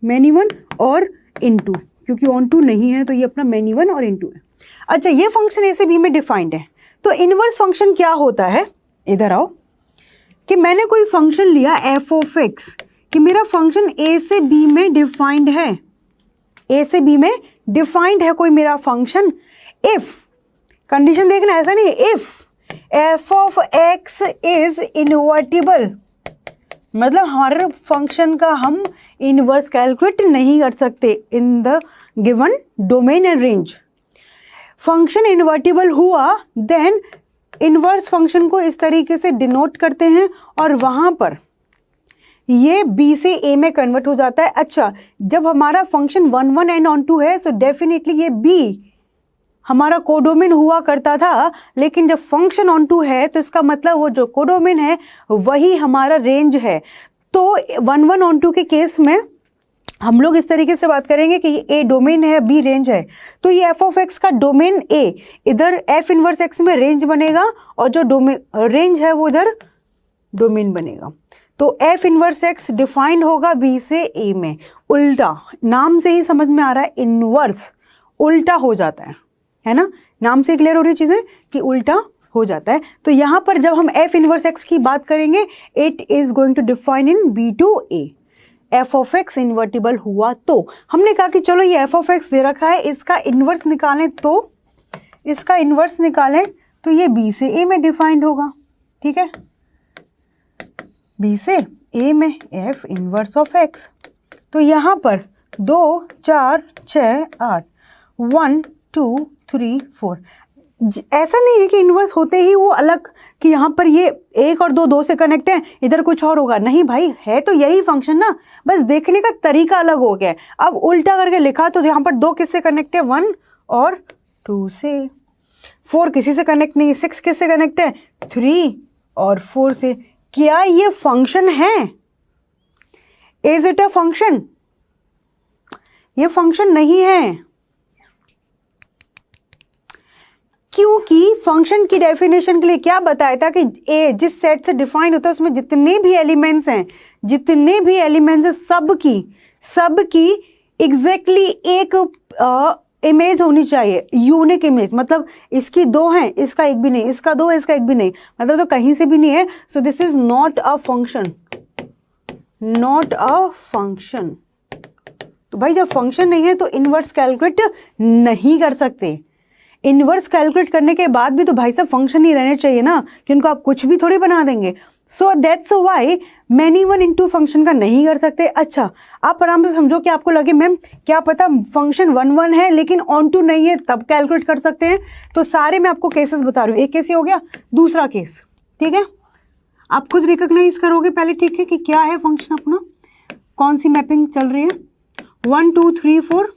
Speaker 1: मैनी 1 और इनटू, क्योंकि ऑन टू नहीं है तो ये अपना मैनी 1 और इनटू है। अच्छा, ये फंक्शन ए से बी में डिफाइंड है। तो इनवर्स फंक्शन क्या होता है? इधर आओ, कि मैंने कोई फंक्शन लिया एफ ऑफ एक्स, कि मेरा फंक्शन ए से बी में डिफाइंड है, ए से बी में डिफाइंड है कोई मेरा फंक्शन। इफ, कंडीशन देखना, ऐसा नहीं, if F of x is invertible, मतलब हर फंक्शन का हम इनवर्स कैलकुलेट नहीं कर सकते in the given domain and range. Function invertible हुआ, देन इनवर्स फंक्शन को इस तरीके से डिनोट करते हैं और वहां पर ये b से a में कन्वर्ट हो जाता है। अच्छा, जब हमारा फंक्शन 1 1 एंड ऑन टू है सो डेफिनेटली ये b हमारा कोडोमेन हुआ करता था, लेकिन जब फंक्शन ऑन टू है तो इसका मतलब वो जो कोडोमेन है वही हमारा रेंज है। तो 1 1 ऑन टू के केस में हम लोग इस तरीके से बात करेंगे कि ए डोमेन है, बी रेंज है। तो ये एफ ऑफ एक्स का डोमेन ए, इधर एफ इनवर्स एक्स में रेंज बनेगा और जो डोमेन रेंज है वो इधर डोमेन बनेगा। तो एफ इनवर्स एक्स डिफाइंड होगा बी से ए में। उल्टा, नाम से ही समझ में आ रहा है, इनवर्स उल्टा हो जाता है। है ना, नाम से क्लियर हो रही चीज़ें कि उल्टा हो जाता है। तो यहाँ पर जब हम एफ इनवर्स एक्स की बात करेंगे, it is going to define in B2A। F of x invertible हुआ तो हमने कहा कि चलो ये एफ ऑफ एक्स दे रखा है, इसका इन्वर्स निकालें तो इसका इन्वर्स निकालें तो ये B से A में डिफाइंड होगा। ठीक है, B से A में एफ इनवर्स ऑफ एक्स। तो यहाँ पर 2 4 6 8 1 2 3 4, ऐसा नहीं है कि इन्वर्स होते ही वो अलग कि यहाँ पर ये 1 और 2 से कनेक्ट है, इधर कुछ और होगा, नहीं भाई, है तो यही फंक्शन ना, बस देखने का तरीका अलग हो गया है। अब उल्टा करके लिखा तो यहाँ पर 2 किससे कनेक्ट है, 1 और 2 से, 4 किसी से कनेक्ट नहीं, 6 किससे कनेक्ट है, 3 और 4 से। क्या ये फंक्शन है? Is it a function? ये फंक्शन नहीं है, क्योंकि फंक्शन की डेफिनेशन के लिए क्या बताया था कि ए जिस सेट से डिफाइन होता है उसमें जितने भी एलिमेंट्स हैं सबकी एग्जैक्टली एक इमेज होनी चाहिए, यूनिक इमेज। मतलब इसकी 2 हैं, इसका एक भी नहीं, इसका 2 है, इसका एक भी नहीं, मतलब तो कहीं से भी नहीं है। So this is not a function, not a function. तो भाई जब फंक्शन नहीं है तो इनवर्स कैलकुलेट नहीं कर सकते। इनवर्स कैलकुलेट करने के बाद भी तो भाई साहब फंक्शन ही रहने चाहिए ना, कि उनको आप कुछ भी थोड़ी बना देंगे। So that's why many one into function का नहीं कर सकते। अच्छा, आप आराम से समझो कि आपको लगे मैम क्या पता फंक्शन 1 1 है लेकिन ऑन टू नहीं है, तब कैलकुलेट कर सकते हैं। तो सारे मैं आपको केसेस बता रही हूँ, एक केस हो गया, दूसरा केस, ठीक है, आप खुद रिकॉग्नाइज करोगे पहले, ठीक है, कि क्या है फंक्शन अपना, कौन सी मैपिंग चल रही है। 1 2 3 4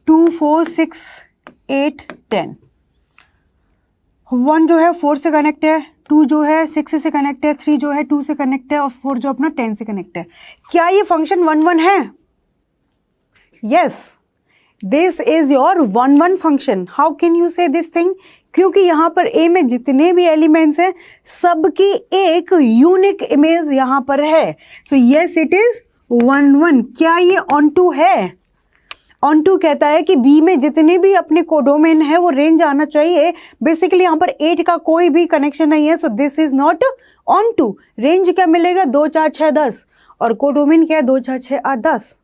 Speaker 1: 2 4 6 8 10, 1 जो है 4 से कनेक्ट है, 2 जो है 6 से कनेक्ट है, 3 जो है 2 से कनेक्ट है और 4 जो अपना 10 से कनेक्ट है। क्या ये फंक्शन 1 1 है? Yes, this is your 1 1 function. How can you से दिस थिंग? क्योंकि यहाँ पर ए में जितने भी एलिमेंट्स हैं सबकी एक यूनिक इमेज यहाँ पर है। So yes it is 1 1। क्या ये ऑन टू है? ऑन टू कहता है कि बी में जितने भी अपने कोडोमेन है वो रेंज आना चाहिए। बेसिकली यहाँ पर 8 का कोई भी कनेक्शन नहीं है, so this is not onto. Range क्या मिलेगा, 2 4 6 10, और कोडोमेन क्या है, 2 4 6 8 10।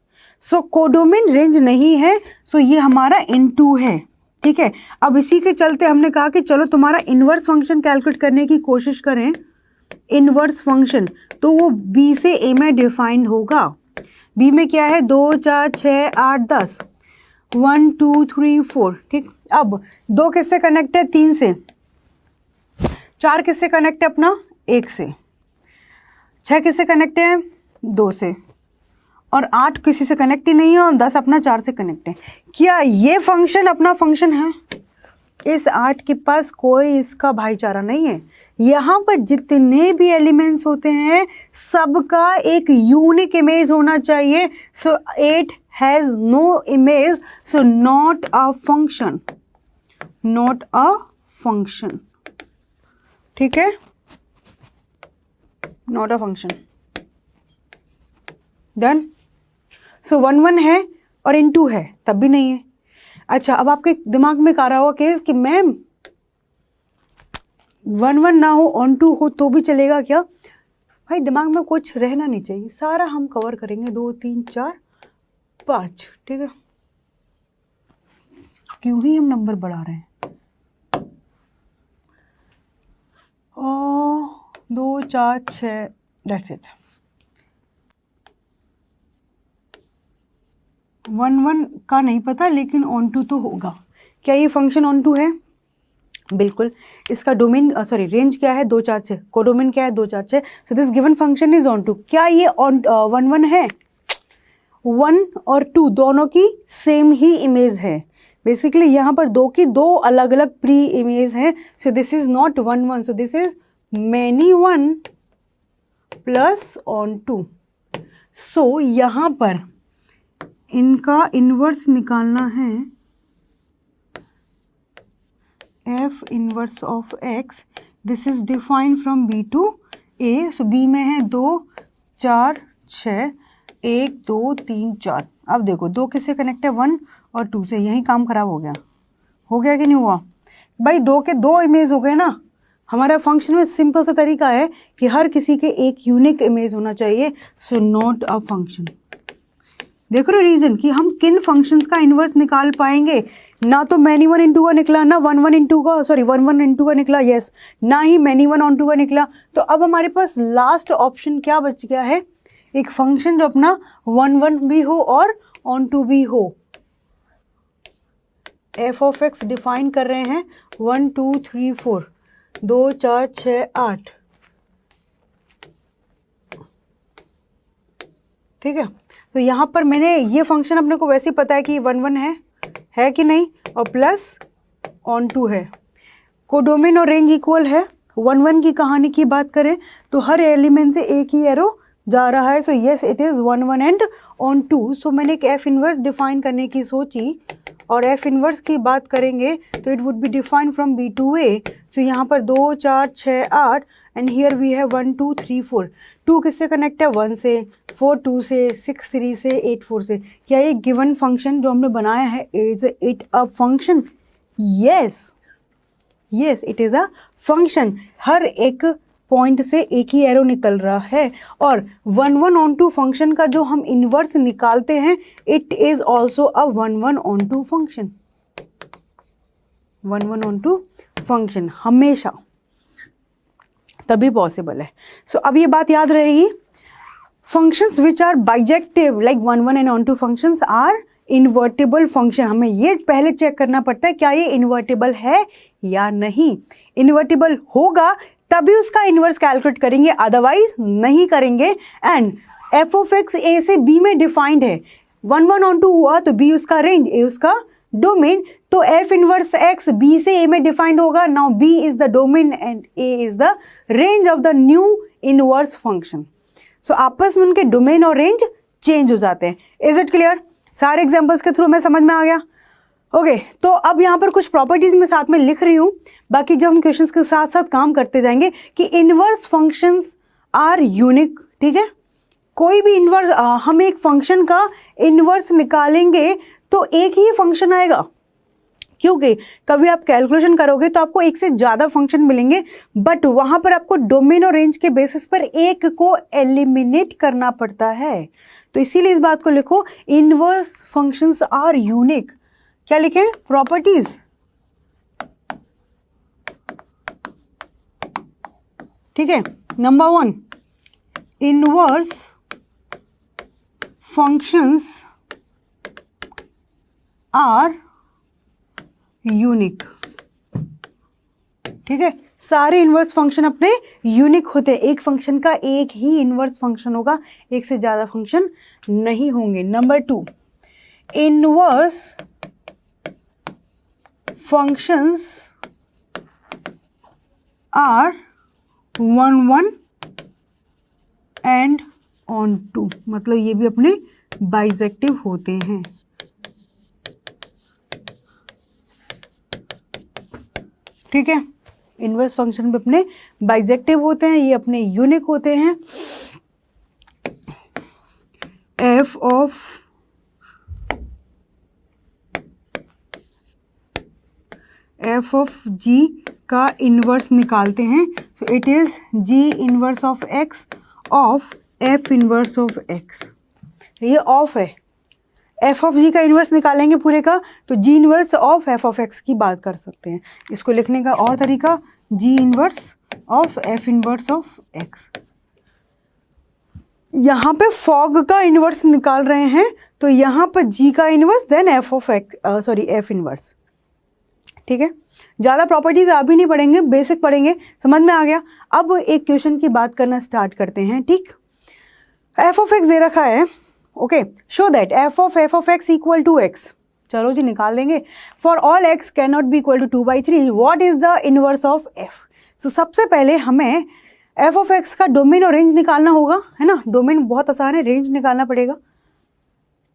Speaker 1: सो कोडोमेन रेंज नहीं है, सो ये हमारा इनटू है। ठीक है, अब इसी के चलते हमने कहा कि चलो तुम्हारा इनवर्स फंक्शन कैलकुलेट करने की कोशिश करें। इनवर्स फंक्शन तो वो बी से ए में डिफाइंड होगा। बी में क्या है, 2 4 6 8 10, 1 2 3 4। ठीक, अब 2 किससे कनेक्ट है, 3 से, 4 किससे कनेक्ट है अपना, 1 से, 6 किससे कनेक्ट है, 2 से, और 8 किसी से कनेक्ट ही नहीं है, और 10 अपना 4 से कनेक्ट है। क्या ये फंक्शन अपना फंक्शन है? इस 8 के पास कोई इसका भाईचारा नहीं है। यहाँ पर जितने भी एलिमेंट्स होते हैं सबका एक यूनिक इमेज होना चाहिए। So 8 has no image, so not a function, not a function. ठीक है, not a function, done. So 1 1 है और इनटू है, तब भी नहीं है। अच्छा, अब आपके दिमाग में आ रहा होगा केस कि मैम 1 1 ना हो, ऑन टू हो तो भी चलेगा क्या? भाई दिमाग में कुछ रहना नहीं चाहिए, सारा हम कवर करेंगे, 2 3 4 5। ठीक है, क्यों ही हम नंबर बढ़ा रहे हैं। 2 4 6, दैट्स इट। 1 1 का नहीं पता लेकिन ऑन टू तो होगा। क्या ये फंक्शन ऑन टू है? बिल्कुल। इसका डोमेन सॉरी रेंज क्या है, 2 4 6, कोडोमेन क्या है, 2 4 6। So this given function is onto. क्या ये ऑन 1 1 है? 1 और 2 दोनों की सेम ही इमेज है। बेसिकली यहाँ पर 2 की 2 अलग अलग प्री इमेज है। So this is not 1 1, so this is many 1 plus onto. सो यहाँ पर इनका इन्वर्स निकालना है, f inverse of x. This is defined from B to A। So B में है 2 4 6 1 2 3 4। अब देखो 2 किससे कनेक्ट है, 1 और 2 से, यही काम खराब हो गया। हो गया कि नहीं हुआ भाई? 2 के 2 इमेज हो गए ना। हमारा फंक्शन में सिंपल सा तरीका है कि हर किसी के एक यूनिक इमेज होना चाहिए, सो नॉट अ फंक्शन। देखो रीजन कि हम किन फंक्शंस का इन्वर्स निकाल पाएंगे। ना तो मैनी वन इंटू का निकला, ना वन वन इंटू का, सॉरी वन वन इंटू का निकला, यस, ना ही मैनी वन ऑन टू का निकला। तो अब हमारे पास लास्ट ऑप्शन क्या बच गया है? एक फंक्शन जो अपना वन वन भी हो और ऑन टू भी हो। एफ ऑफ एक्स डिफाइन कर रहे हैं 1 2 3 4, 2 4 6 8, ठीक है। तो यहाँ पर मैंने ये फंक्शन अपने को वैसे ही पता है कि वन वन है कि नहीं, और प्लस ऑन टू है। कोडोमेन और रेंज इक्वल है। वन वन की कहानी की बात करें तो हर एलिमेंट से एक ही एरो जा रहा है, so yes it is one one and onto. सो मैंने एक एफ इनवर्स डिफाइन करने की सोची, और एफ इनवर्स की बात करेंगे तो it would be defined from B to A. So यहाँ पर 2 4 6 8 एंड हियर वी है 1 2 3 4। 2 किससे कनेक्ट है? 1 से, 4 2 से, 6 3 से, 8 4 से। क्या ये गिवन फंक्शन जो हमने बनाया है is it a function? Yes it is a function. हर एक पॉइंट से एक ही एरो निकल रहा है, और one one onto function का जो हम इन्वर्स निकालते हैं it is also a one one onto function. One one onto function हमेशा तभी पॉसिबल है। सो अब ये बात याद रहेगी, functions which are bijective like one one and onto functions are invertible function. हमें ये पहले चेक करना पड़ता है क्या ये इन्वर्टिबल है या नहीं। इन्वर्टिबल होगा तभी उसका इन्वर्स कैलकुलेट करेंगे, अदरवाइज नहीं करेंगे। एंड एफ ऑफ एक्स ए से बी में डिफाइंड है, वन वन ऑन टू हुआ तो बी उसका रेंज, ए उसका डोमेन, तो एफ इनवर्स एक्स बी से ए में डिफाइंड होगा। Now B is the domain and A is the range of the new inverse function. So आपस में उनके डोमेन और रेंज चेंज हो जाते हैं। Is it clear? सारे एग्जाम्पल्स के थ्रू मैं समझ में आ गया? ओके, तो अब यहाँ पर कुछ प्रॉपर्टीज मैं साथ में लिख रही हूँ, बाकी जब हम क्वेश्चंस के साथ साथ काम करते जाएंगे कि इनवर्स फंक्शंस आर यूनिक, ठीक है। कोई भी इनवर्स, हम एक फंक्शन का इनवर्स निकालेंगे तो एक ही फंक्शन आएगा, क्योंकि कभी आप कैलकुलेशन करोगे तो आपको एक से ज़्यादा फंक्शन मिलेंगे, बट वहाँ पर आपको डोमेन और रेंज के बेसिस पर एक को एलिमिनेट करना पड़ता है। तो इसीलिए इस बात को लिखो, इनवर्स फंक्शंस आर यूनिक। क्या लिखें? प्रॉपर्टीज। ठीक है, number 1, inverse functions are unique. ठीक है, सारे इनवर्स फंक्शन अपने यूनिक होते हैं। एक फंक्शन का एक ही इनवर्स फंक्शन होगा, एक से ज़्यादा फंक्शन नहीं होंगे। Number 2, inverse functions are 1 1 and onto, मतलब ये भी अपने बाइजेक्टिव होते हैं। ठीक है, इनवर्स फंक्शन भी अपने बाइजेक्टिव होते हैं, ये अपने यूनिक होते हैं। एफ ऑफ जी का इनवर्स निकालते हैं, so it is g inverse of x of f inverse of x. ये ऑफ है, एफ ऑफ जी का इन्वर्स निकालेंगे पूरे का तो g inverse of F of x की बात कर सकते हैं। इसको लिखने का और तरीका, g inverse of f inverse of x. यहाँ पे फॉग का इन्वर्स निकाल रहे हैं तो यहाँ पर जी का inverse then f of x, sorry F inverse. ठीक है, ज़्यादा प्रॉपर्टीज अभी नहीं पढ़ेंगे, बेसिक पढ़ेंगे, समझ में आ गया। अब एक क्वेश्चन की बात करना स्टार्ट करते हैं। ठीक, एफ ऑफ एक्स दे रखा है, okay, show that f of x equal to x. चलो जी निकाल देंगे। For all x can not be equal to 2/3 what is the inverse of f. So सबसे पहले हमें एफ ऑफ एक्स का डोमेन और रेंज निकालना होगा, है ना। डोमेन बहुत आसान है, रेंज निकालना पड़ेगा।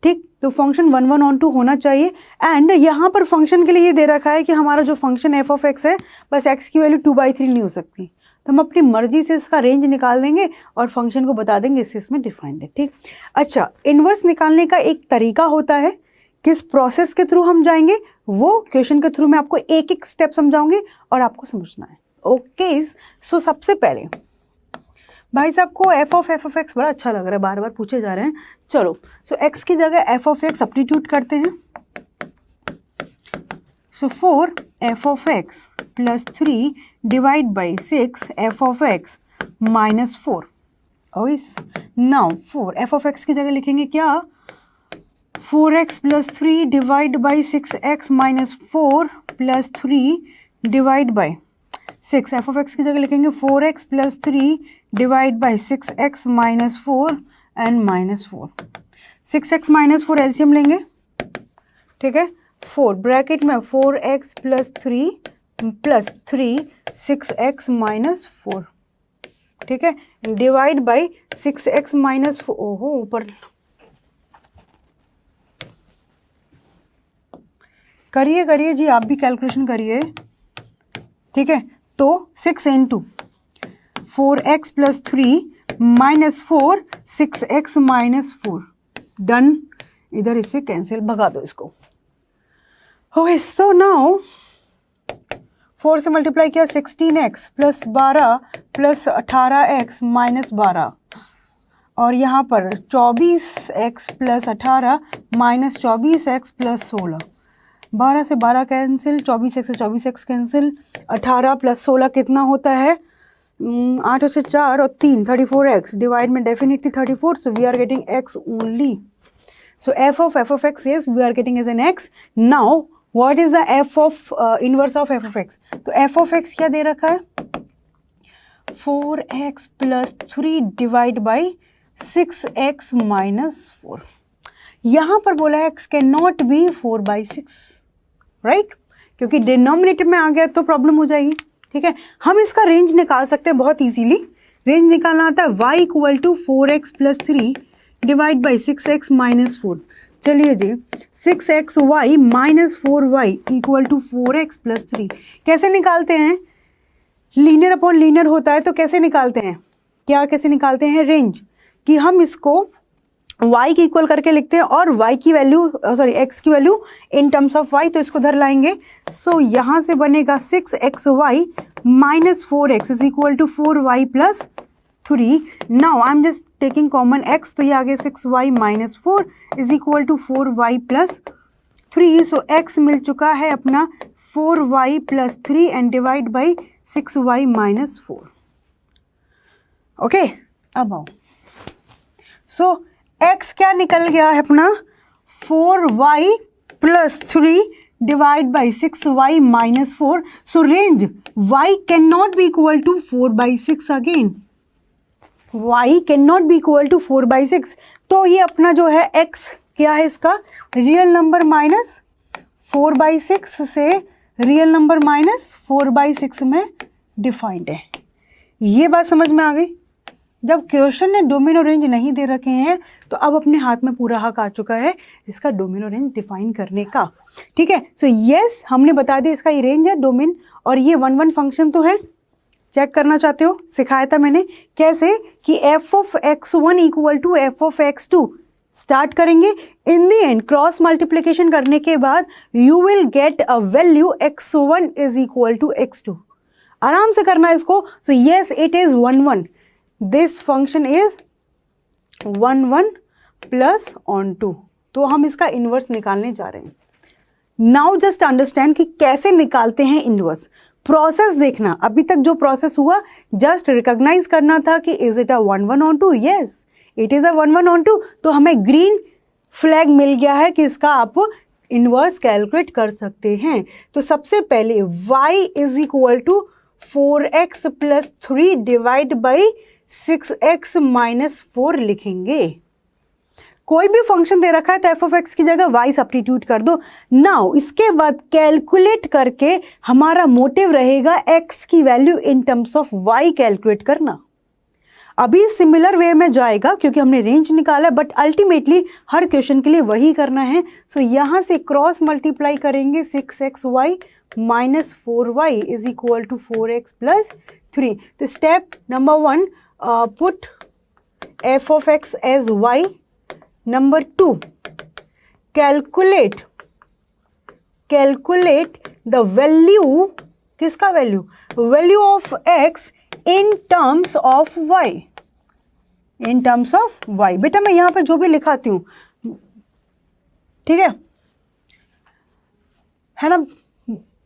Speaker 1: ठीक, तो फंक्शन 1 1 ऑन टू होना चाहिए। एंड यहाँ पर फंक्शन के लिए ये दे रखा है कि हमारा जो फंक्शन एफ ऑफ एक्स है, बस एक्स की वैल्यू 2/3 नहीं हो सकती, तो हम अपनी मर्जी से इसका रेंज निकाल देंगे और फंक्शन को बता देंगे इससे इसमें डिफाइंड है। ठीक, अच्छा, इन्वर्स निकालने का एक तरीका होता है किस प्रोसेस के थ्रू हम जाएंगे वो क्वेश्चन के थ्रू मैं आपको एक एक स्टेप समझाऊंगी और आपको समझना है। ओके, सो सबसे पहले भाई साहब को एफ ऑफ एक्स बड़ा अच्छा लग रहा है, बार बार पूछे जा रहे हैं। चलो, सो एक्स की जगह एफ ऑफ एक्स सब्स्टिट्यूट करते हैं। सो 4 F of x plus 3 divide by 6 F of x minus 4। Now 4 F of x की जगह लिखेंगे क्या, 4x plus 3 divide by 6x minus 4 plus 3 divide by 6। F of x की जगह लिखेंगे 4x plus 3 divide by 6x minus 4 and minus 4। 6x minus 4 LCM लेंगे, ठीक है। 4 ब्रैकेट में 4x प्लस 3 6x माइनस 4, ठीक है, डिवाइड बाई 6x माइनस 4। ओहो, ऊपर करिए जी, आप भी कैलकुलेशन करिए, ठीक है। तो 6 into 4x plus 3 minus 4 6x minus 4, done. इधर इसे कैंसिल, भगा दो इसको। ओके, सो नाउ 4 से मल्टीप्लाई किया 16x plus 12 plus 18x minus 12, और यहाँ पर 24x plus 18 minus 24x plus 16। 12 से 12 कैंसिल, 24x से 24x कैंसिल, 18 प्लस 16 कितना होता है, 8 से 4 और 3 34x, डिवाइड में definitely 34, so we are getting x only. So f of x yes we are getting as an x. Now what is the f of inverse of f of x? तो f of x क्या दे रखा है, 4x plus 3 divide by 6x minus 4। यहाँ पर बोला है x can not B 4/6, right, क्योंकि denominator में आ गया तो प्रॉब्लम हो जाएगी, ठीक है। हम इसका रेंज निकाल सकते हैं बहुत इजीली। रेंज निकालना आता है y equal to 4x plus 3 divide by 6x minus 4। चलिए जी, 6xy minus 4y equal to 4x plus 3 कैसे निकालते हैं, लीनियर अपॉन लीनियर होता है तो कैसे निकालते हैं, क्या कैसे निकालते हैं, रेंज, कि हम इसको y की इक्वल करके लिखते हैं और y की वैल्यू x की value in terms of y, तो इसको धर लाएंगे। सो यहाँ से बनेगा 6xy minus 4x is equal to 4y plus 3। Now I am just taking common x, तो ये आ गया 6y minus 4 is equal to 4y plus 3। So x मिल चुका है अपना 4y plus 3 and divide by 6y minus 4। Okay, अब आओ, सो x क्या निकल गया है अपना, 4y plus 3 divide by 6y minus 4। So range y can not be equal to 4/6 again, y can not be equal to 4/6। तो ये अपना जो है x क्या है, इसका रियल नंबर माइनस 4/6 से रियल नंबर माइनस 4/6 में डिफाइंड है। ये बात समझ में आ गई। जब क्वेश्चन ने डोमेन और रेंज नहीं दे रखे हैं तो अब अपने हाथ में पूरा हक आ चुका है इसका डोमेन और रेंज डिफाइन करने का, ठीक है। सो यस, हमने बता दिया इसका ये रेंज है, डोमेन, और ये 1 फंक्शन तो है। चेक करना चाहते हो, सिखाया था मैंने कैसे, कि f of x1 equal to f of x2 start करेंगे, in the end cross multiplication करने के बाद you will get a value x1 is equal to x2। आराम से करना है इसको। So yes, it is 1 this function is 1 plus on 2, तो हम इसका इन्वर्स निकालने जा रहे हैं। नाउ जस्ट अंडरस्टैंड कि कैसे निकालते हैं इन्वर्स। प्रोसेस देखना, अभी तक जो प्रोसेस हुआ जस्ट रिकॉग्नाइज करना था कि is it a 1 on 2, yes it is a 1 on 2। तो हमें ग्रीन फ्लैग मिल गया है कि इसका आप इन्वर्स कैलकुलेट कर सकते हैं। तो सबसे पहले y is equal to 4x plus 3 divide by 6x minus 4 लिखेंगे। कोई भी फंक्शन दे रखा है तो f ऑफ x की जगह y सब्स्टिट्यूट कर दो। नाउ इसके बाद कैलकुलेट करके हमारा मोटिव रहेगा x की value in terms of y calculate करना। अभी सिमिलर वे में जाएगा क्योंकि हमने रेंज निकाला, बट अल्टीमेटली हर क्वेश्चन के लिए वही करना है। सो यहाँ से क्रॉस मल्टीप्लाई करेंगे 6xy minus 4y is equal to 4x plus 3। तो step number 1, put f of x as y. Number 2, calculate the value, किसका value, value of x in terms of y, in terms of y। बेटा मैं यहां पे जो भी लिखाती हूं, ठीक है ना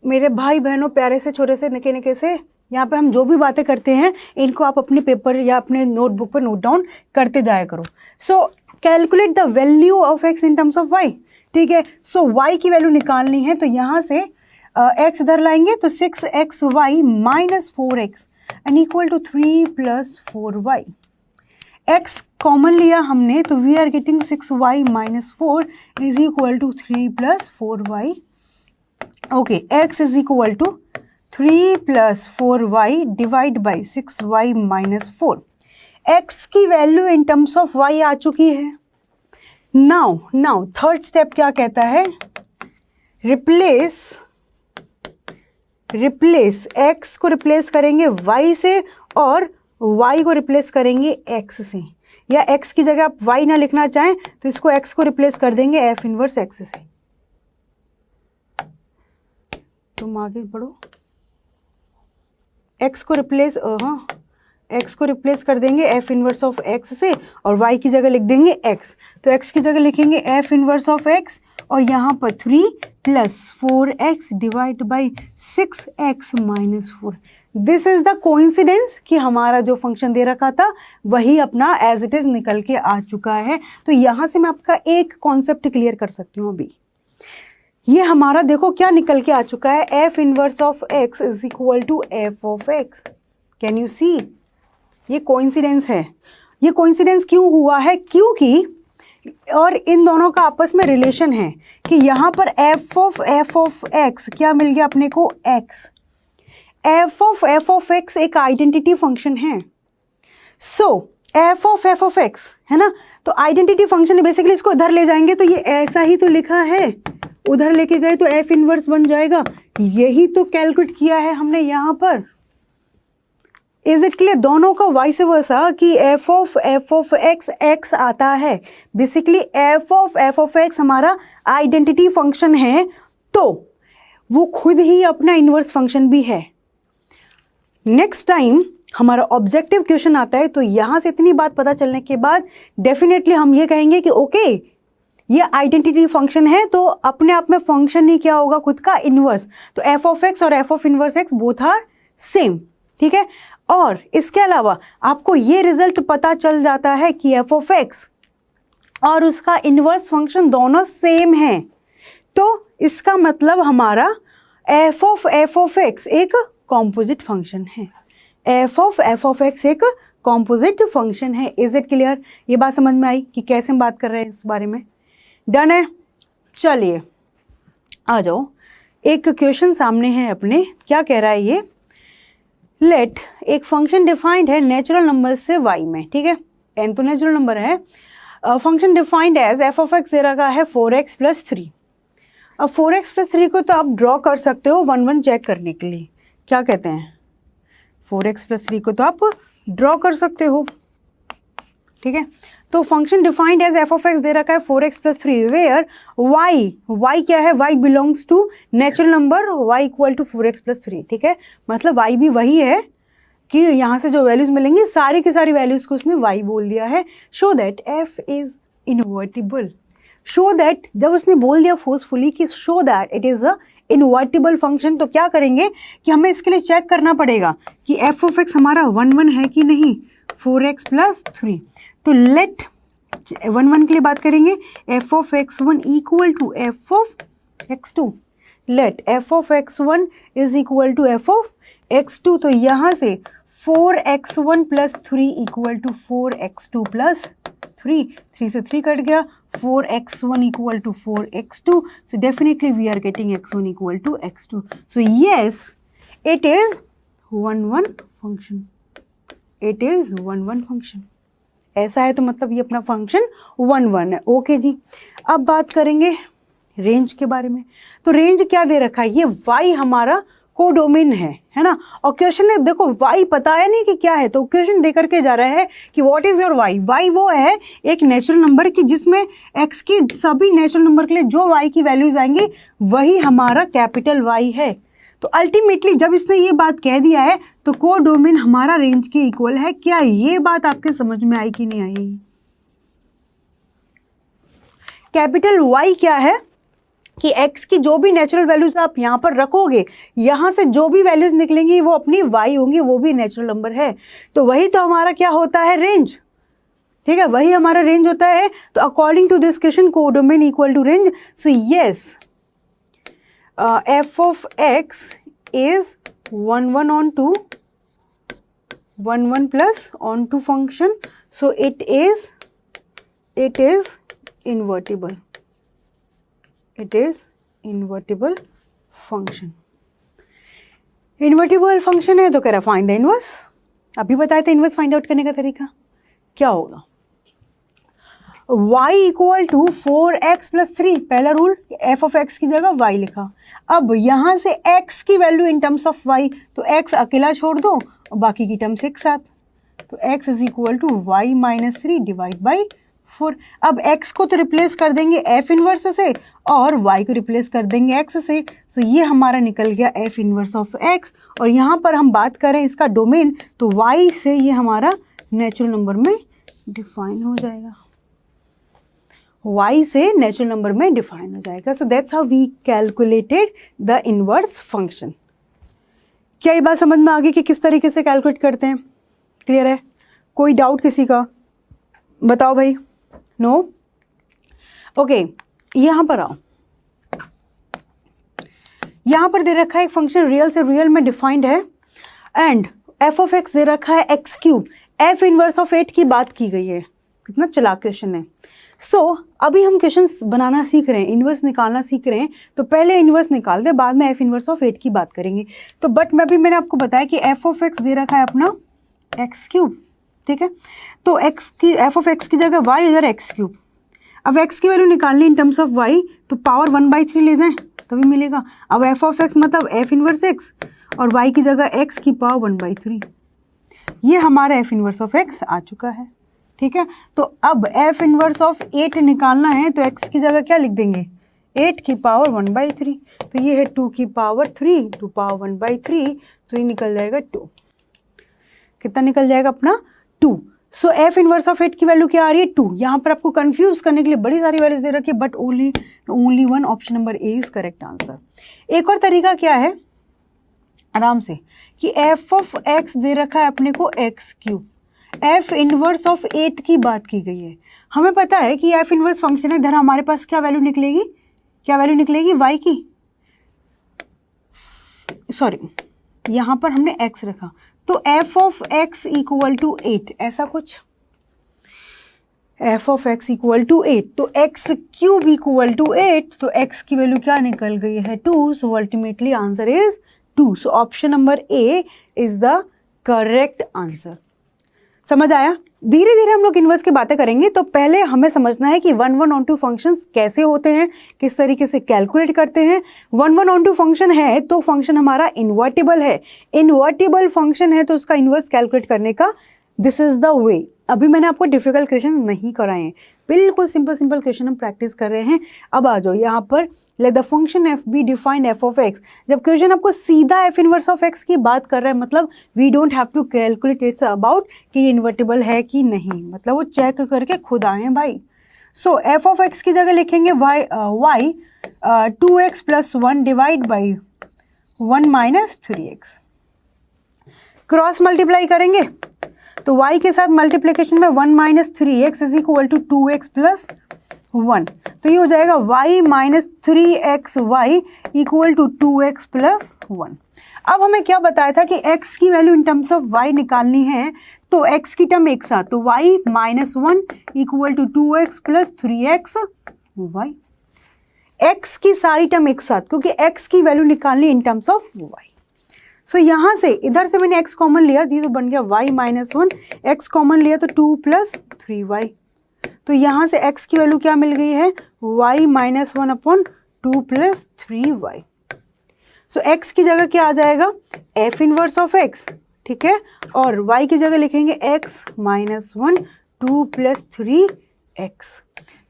Speaker 1: मेरे भाई बहनों, प्यारे से छोटे से निके निके से, यहाँ पे हम जो भी बातें करते हैं इनको आप अपने पेपर या अपने नोटबुक पर नोट डाउन करते जाया करो। सो calculate the value of x in terms of y, ठीक है। सो y की वैल्यू निकालनी है, तो यहाँ से x इधर लाएंगे तो 6xy minus 4x and equal to 3 plus 4y। x common लिया हमने तो we are getting 6y minus 4 is equal to 3 plus 4y। Okay, x is equal to 3 plus 4y divide by 6y minus 4। x की value in terms of y आ चुकी है। Now third step क्या कहता है, रिप्लेस x को replace करेंगे y से और y को रिप्लेस करेंगे x से, या x की जगह आप y ना लिखना चाहें तो इसको x को रिप्लेस कर देंगे f इनवर्स x से। तुम आगे बढ़ो, x को रिप्लेस कर देंगे f इनवर्स ऑफ x से और y की जगह लिख देंगे x। तो x की जगह लिखेंगे f इनवर्स ऑफ x और यहाँ पर 3 plus 4x divide by 6x minus 4। This is the coincidence कि हमारा जो फंक्शन दे रखा था वही अपना एज इट इज निकल के आ चुका है। तो यहाँ से मैं आपका एक कॉन्सेप्ट क्लियर कर सकती हूँ। अभी ये हमारा देखो क्या निकल के आ चुका है, f inverse of x is equal to f of x। Can you see, ये कोइंसिडेंस है। ये कोइंसिडेंस क्यों हुआ है, क्योंकि और इन दोनों का आपस में रिलेशन है कि यहाँ पर f ऑफ x क्या मिल गया अपने को, x। f ऑफ x एक आइडेंटिटी फंक्शन है। सो f ऑफ x है ना, तो आइडेंटिटी फंक्शन है बेसिकली। इसको इधर ले जाएंगे तो ये ऐसा ही तो लिखा है, उधर लेके गए तो f इनवर्स बन जाएगा। यही तो कैलकुलेट किया है हमने यहाँ पर। इज इट क्लियर, दोनों का वाइस वर्सा कि f ऑफ x आता है। बेसिकली f ऑफ x हमारा आइडेंटिटी फंक्शन है, तो वो खुद ही अपना इनवर्स फंक्शन भी है। नेक्स्ट टाइम हमारा ऑब्जेक्टिव क्वेश्चन आता है तो यहाँ से इतनी बात पता चलने के बाद डेफिनेटली हम ये कहेंगे कि ओके ये आइडेंटिटी फंक्शन है, तो अपने आप में फंक्शन ही क्या होगा, खुद का इनवर्स। तो f ऑफ x और f of inverse x both are same, ठीक है। और इसके अलावा आपको ये रिजल्ट पता चल जाता है कि f ऑफ x और उसका इनवर्स फंक्शन दोनों सेम है, तो इसका मतलब हमारा f ऑफ x एक कॉम्पोजिट फंक्शन है। f ऑफ x एक कॉम्पोजिट फंक्शन है। इज इट क्लियर, ये बात समझ में आई कि कैसे हम बात कर रहे हैं इस बारे में। डन है, चलिए आ जाओ। एक क्वेश्चन सामने है अपने, क्या कह रहा है ये, लेट एक फंक्शन डिफाइंड है नेचुरल नंबर से y में, ठीक है। n तो नेचुरल नंबर है। Function defined as f of x दे रखा है 4x प्लस 3। अब 4x प्लस 3 को तो आप ड्रॉ कर सकते हो 1 चेक करने के लिए। क्या कहते हैं, 4x प्लस 3 को तो आप ड्रॉ कर सकते हो, ठीक है। तो function defined as f of x दे रखा है 4x प्लस 3 वेयर y क्या है, y belongs to natural number y equal to 4x plus 3, ठीक है। मतलब y भी वही है कि यहाँ से जो वैल्यूज मिलेंगी सारी की सारी वैल्यूज को उसने y बोल दिया है। Show that f is invertible. Show that जब उसने बोल दिया फोर्सफुली कि show that it is a invertible function, तो क्या करेंगे कि हमें इसके लिए चेक करना पड़ेगा कि f ऑफ x हमारा 1 है कि नहीं, 4x प्लस 3। तो लेट 1 के लिए बात करेंगे, f of x1 equal to f of x2। Let f of x1 is equal to f of x2। तो यहाँ से 4x1 plus 3 equal to 4x2 plus 3 से 3 कट गया, 4x1 equal to 4x2। So definitely we are getting x1 equal to x2. So yes, it is 1 function. It is 1 function. ऐसा है तो मतलब ये अपना फंक्शन 1 है। ओके जी, अब बात करेंगे रेंज के बारे में। तो रेंज क्या दे रखा है, ये y हमारा कोडोमेन है ना। और क्वेश्चन ने देखो y पता है नहीं कि क्या है, तो क्वेश्चन दे करके जा रहा है कि व्हाट इज योर y वो है एक नेचुरल नंबर की जिसमें x की सभी नेचुरल नंबर के लिए जो y की वैल्यूज आएंगी वही हमारा कैपिटल Y है। तो अल्टीमेटली जब इसने ये बात कह दिया है तो कोडोमेन हमारा रेंज के इक्वल है। क्या ये बात आपके समझ में आई कि नहीं आई? कैपिटल Y क्या है कि x की जो भी नेचुरल वैल्यूज आप यहाँ पर रखोगे, यहाँ से जो भी वैल्यूज निकलेंगी वो अपनी y होंगी, वो भी नेचुरल नंबर है। तो वही तो हमारा क्या होता है? रेंज। ठीक है, वही हमारा रेंज होता है। तो according to this question codomain equal to range. So yes, f of x is 1 1 on 2 1 1 plus on 2 function. So it is invertible. It is invertible function. Invertible function है तो कह रहा फाइंड द इनवर्स। अभी बताया था inverse find out करने का तरीका क्या होगा। y equal to 4x plus 3, पहला रूल f ऑफ x की जगह y लिखा। अब यहाँ से x की value in terms of y, तो x अकेला छोड़ दो और बाकी की टर्म्स एक साथ, तो x is equal to y minus 3 divide by 4। अब x को तो रिप्लेस कर देंगे f इनवर्स से और y को रिप्लेस कर देंगे x से। सो ये हमारा निकल गया f इनवर्स ऑफ x। और यहाँ पर हम बात करें इसका डोमेन, तो y से ये हमारा नेचुरल नंबर में डिफाइन हो जाएगा, y से नेचुरल नंबर में डिफाइन हो जाएगा। So that's how we calculated the inverse function. क्या ये बात समझ में आ गई कि किस तरीके से कैलकुलेट करते हैं? क्लियर है? कोई डाउट किसी का? बताओ भाई। नो? ओके, यहाँ पर आओ। यहाँ पर दे रखा है एक फंक्शन रियल से रियल में डिफाइंड है एंड f ऑफ x दे रखा है x cube. f inverse of 8 की बात की गई है। कितना चालाक क्वेश्चन है। सो अभी हम क्वेश्चन बनाना सीख रहे हैं, इनवर्स निकालना सीख रहे हैं, तो पहले इनवर्स निकाल दे, बाद में f इनवर्स ऑफ 8 की बात करेंगे। तो बट मैंने आपको बताया कि f ऑफ x दे रखा है अपना x क्यूब। ठीक है, तो f ऑफ x की जगह y इधर x क्यूब। अब x की वैल्यू निकालनी इन टर्म्स ऑफ y, तो पावर 1/3 ले जाएं तभी मिलेगा। अब f ऑफ x मतलब f इनवर्स x और y की जगह x की पावर 1/3। ये हमारा f इनवर्स ऑफ x आ चुका है। ठीक है, तो अब f इनवर्स ऑफ 8 निकालना है तो x की जगह क्या लिख देंगे? 8 की पावर 1/3। तो ये है 2 की पावर 3, 2 पावर 1/3, तो ये निकल जाएगा 2। कितना निकल जाएगा अपना? 2। सो f इनवर्स ऑफ 8 की वैल्यू क्या आ रही है? 2। यहाँ पर आपको कंफ्यूज करने के लिए बड़ी सारी वैल्यूज दे रखी है, but only one option number A is correct answer. एक और तरीका क्या है आराम से कि f ऑफ x दे रखा है अपने को x cube, f inverse of 8 की बात की गई है। हमें पता है कि f इनवर्स फंक्शन है, इधर हमारे पास क्या वैल्यू निकलेगी? क्या वैल्यू निकलेगी? y की, सॉरी यहाँ पर हमने x रखा, तो f of x equal to 8, ऐसा कुछ। f of x equal to 8, तो x क्यूब इक्वल टू 8, तो x की वैल्यू क्या निकल गई है? 2। So ultimately answer is 2। So option number A is the correct answer. समझ आया? धीरे धीरे हम लोग इन्वर्स की बातें करेंगे, तो पहले हमें समझना है कि 1 1 ऑन 2 फंक्शंस कैसे होते हैं, किस तरीके से कैलकुलेट करते हैं। 1 1 ऑन 2 फंक्शन है तो फंक्शन हमारा इन्वर्टिबल है। इन्वर्टिबल फंक्शन है तो उसका इन्वर्स कैलकुलेट करने का दिस इज द वे। अभी मैंने आपको डिफिकल्ट क्वेश्चन नहीं कराए हैं, बिल्कुल सिंपल क्वेश्चन हम प्रैक्टिस कर रहे हैं। अब आ जाओ यहाँ पर, let the function f be define f of x. जब क्वेश्चन आपको सीधा एफ इनवर्स ऑफ एक्स की बात कर रहा है, मतलब we don't have to calculate it's about कि ये इन्वर्टिबल है कि नहीं, मतलब वो चेक करके खुद आए हैं भाई। सो एफ ऑफ एक्स की जगह लिखेंगे y 2x plus 1 divide by 1 minus 3x। Cross multiply करेंगे तो y के साथ मल्टीप्लिकेशन में 1 minus 3x is equal to 2x plus 1, तो ये हो जाएगा y minus 3xy equal to 2x plus 1। अब हमें क्या बताया था कि x की value in terms of y निकालनी है, तो x की टर्म एक साथ, तो y minus 1 equal to 2x plus 3xy। x की सारी टर्म एक साथ, क्योंकि x की वैल्यू निकालनी इन टर्म्स ऑफ y। सो यहाँ से इधर से मैंने x कॉमन लिया, तो बन गया y माइनस 1, x कॉमन लिया तो 2 प्लस 3y, तो यहाँ से x की वैल्यू क्या मिल गई है? y minus 1 upon 2 plus 3y। सो x की जगह क्या आ जाएगा, f इनवर्स ऑफ x, ठीक है, और y की जगह लिखेंगे x माइनस 1 2 प्लस 3x।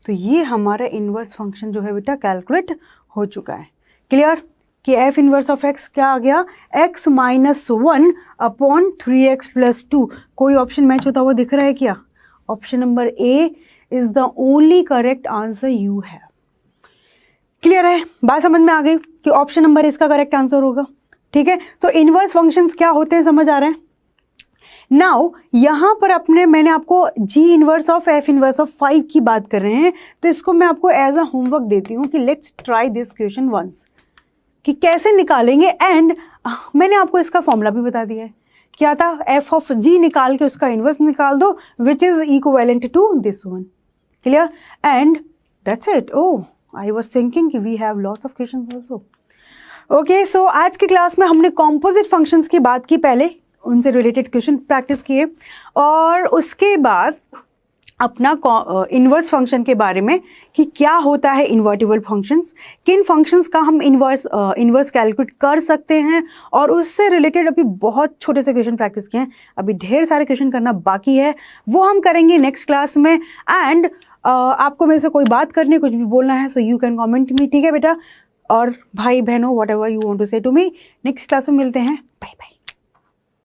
Speaker 1: तो ये हमारा इनवर्स फंक्शन जो है बेटा कैलकुलेट हो चुका है। क्लियर कि f इनवर्स ऑफ x क्या आ गया, x minus 1 upon 3x plus 2। कोई ऑप्शन मैच होता हुआ दिख रहा है क्या? Option number A is the only correct answer you have. Clear है, बात समझ में आ गई कि ऑप्शन नंबर इसका करेक्ट आंसर होगा। ठीक है, तो इनवर्स फंक्शंस क्या होते हैं समझ आ रहे हैं। नाउ यहां पर मैंने आपको जी inverse of f inverse of 5 की बात कर रहे हैं, तो इसको मैं आपको एज अ होमवर्क देती हूं कि let's try this question once, कि कैसे निकालेंगे। एंड मैंने आपको इसका फॉर्मूला भी बता दिया है, क्या था, एफ ऑफ जी निकाल के उसका इनवर्स निकाल दो which is equivalent to this one. Clear, and that's it. Oh, I was thinking कि we have lots of questions also. Okay, so आज की क्लास में हमने कॉम्पोजिट फंक्शंस की बात की, पहले उनसे रिलेटेड क्वेश्चन प्रैक्टिस किए, और उसके बाद अपना इन्वर्स फंक्शन के बारे में कि क्या होता है इन्वर्टिबल फंक्शंस, किन फंक्शंस का हम इन्वर्स कैलकुलेट कर सकते हैं, और उससे रिलेटेड अभी बहुत छोटे से क्वेश्चन प्रैक्टिस किए हैं। अभी ढेर सारे क्वेश्चन करना बाकी है, वो हम करेंगे नेक्स्ट क्लास में। एंड आपको मेरे से कोई बात करनी है, कुछ भी बोलना है, so you can comment me. ठीक है बेटा, और भाई बहनों, whatever you want to say to me, next class में मिलते हैं। Bye bye.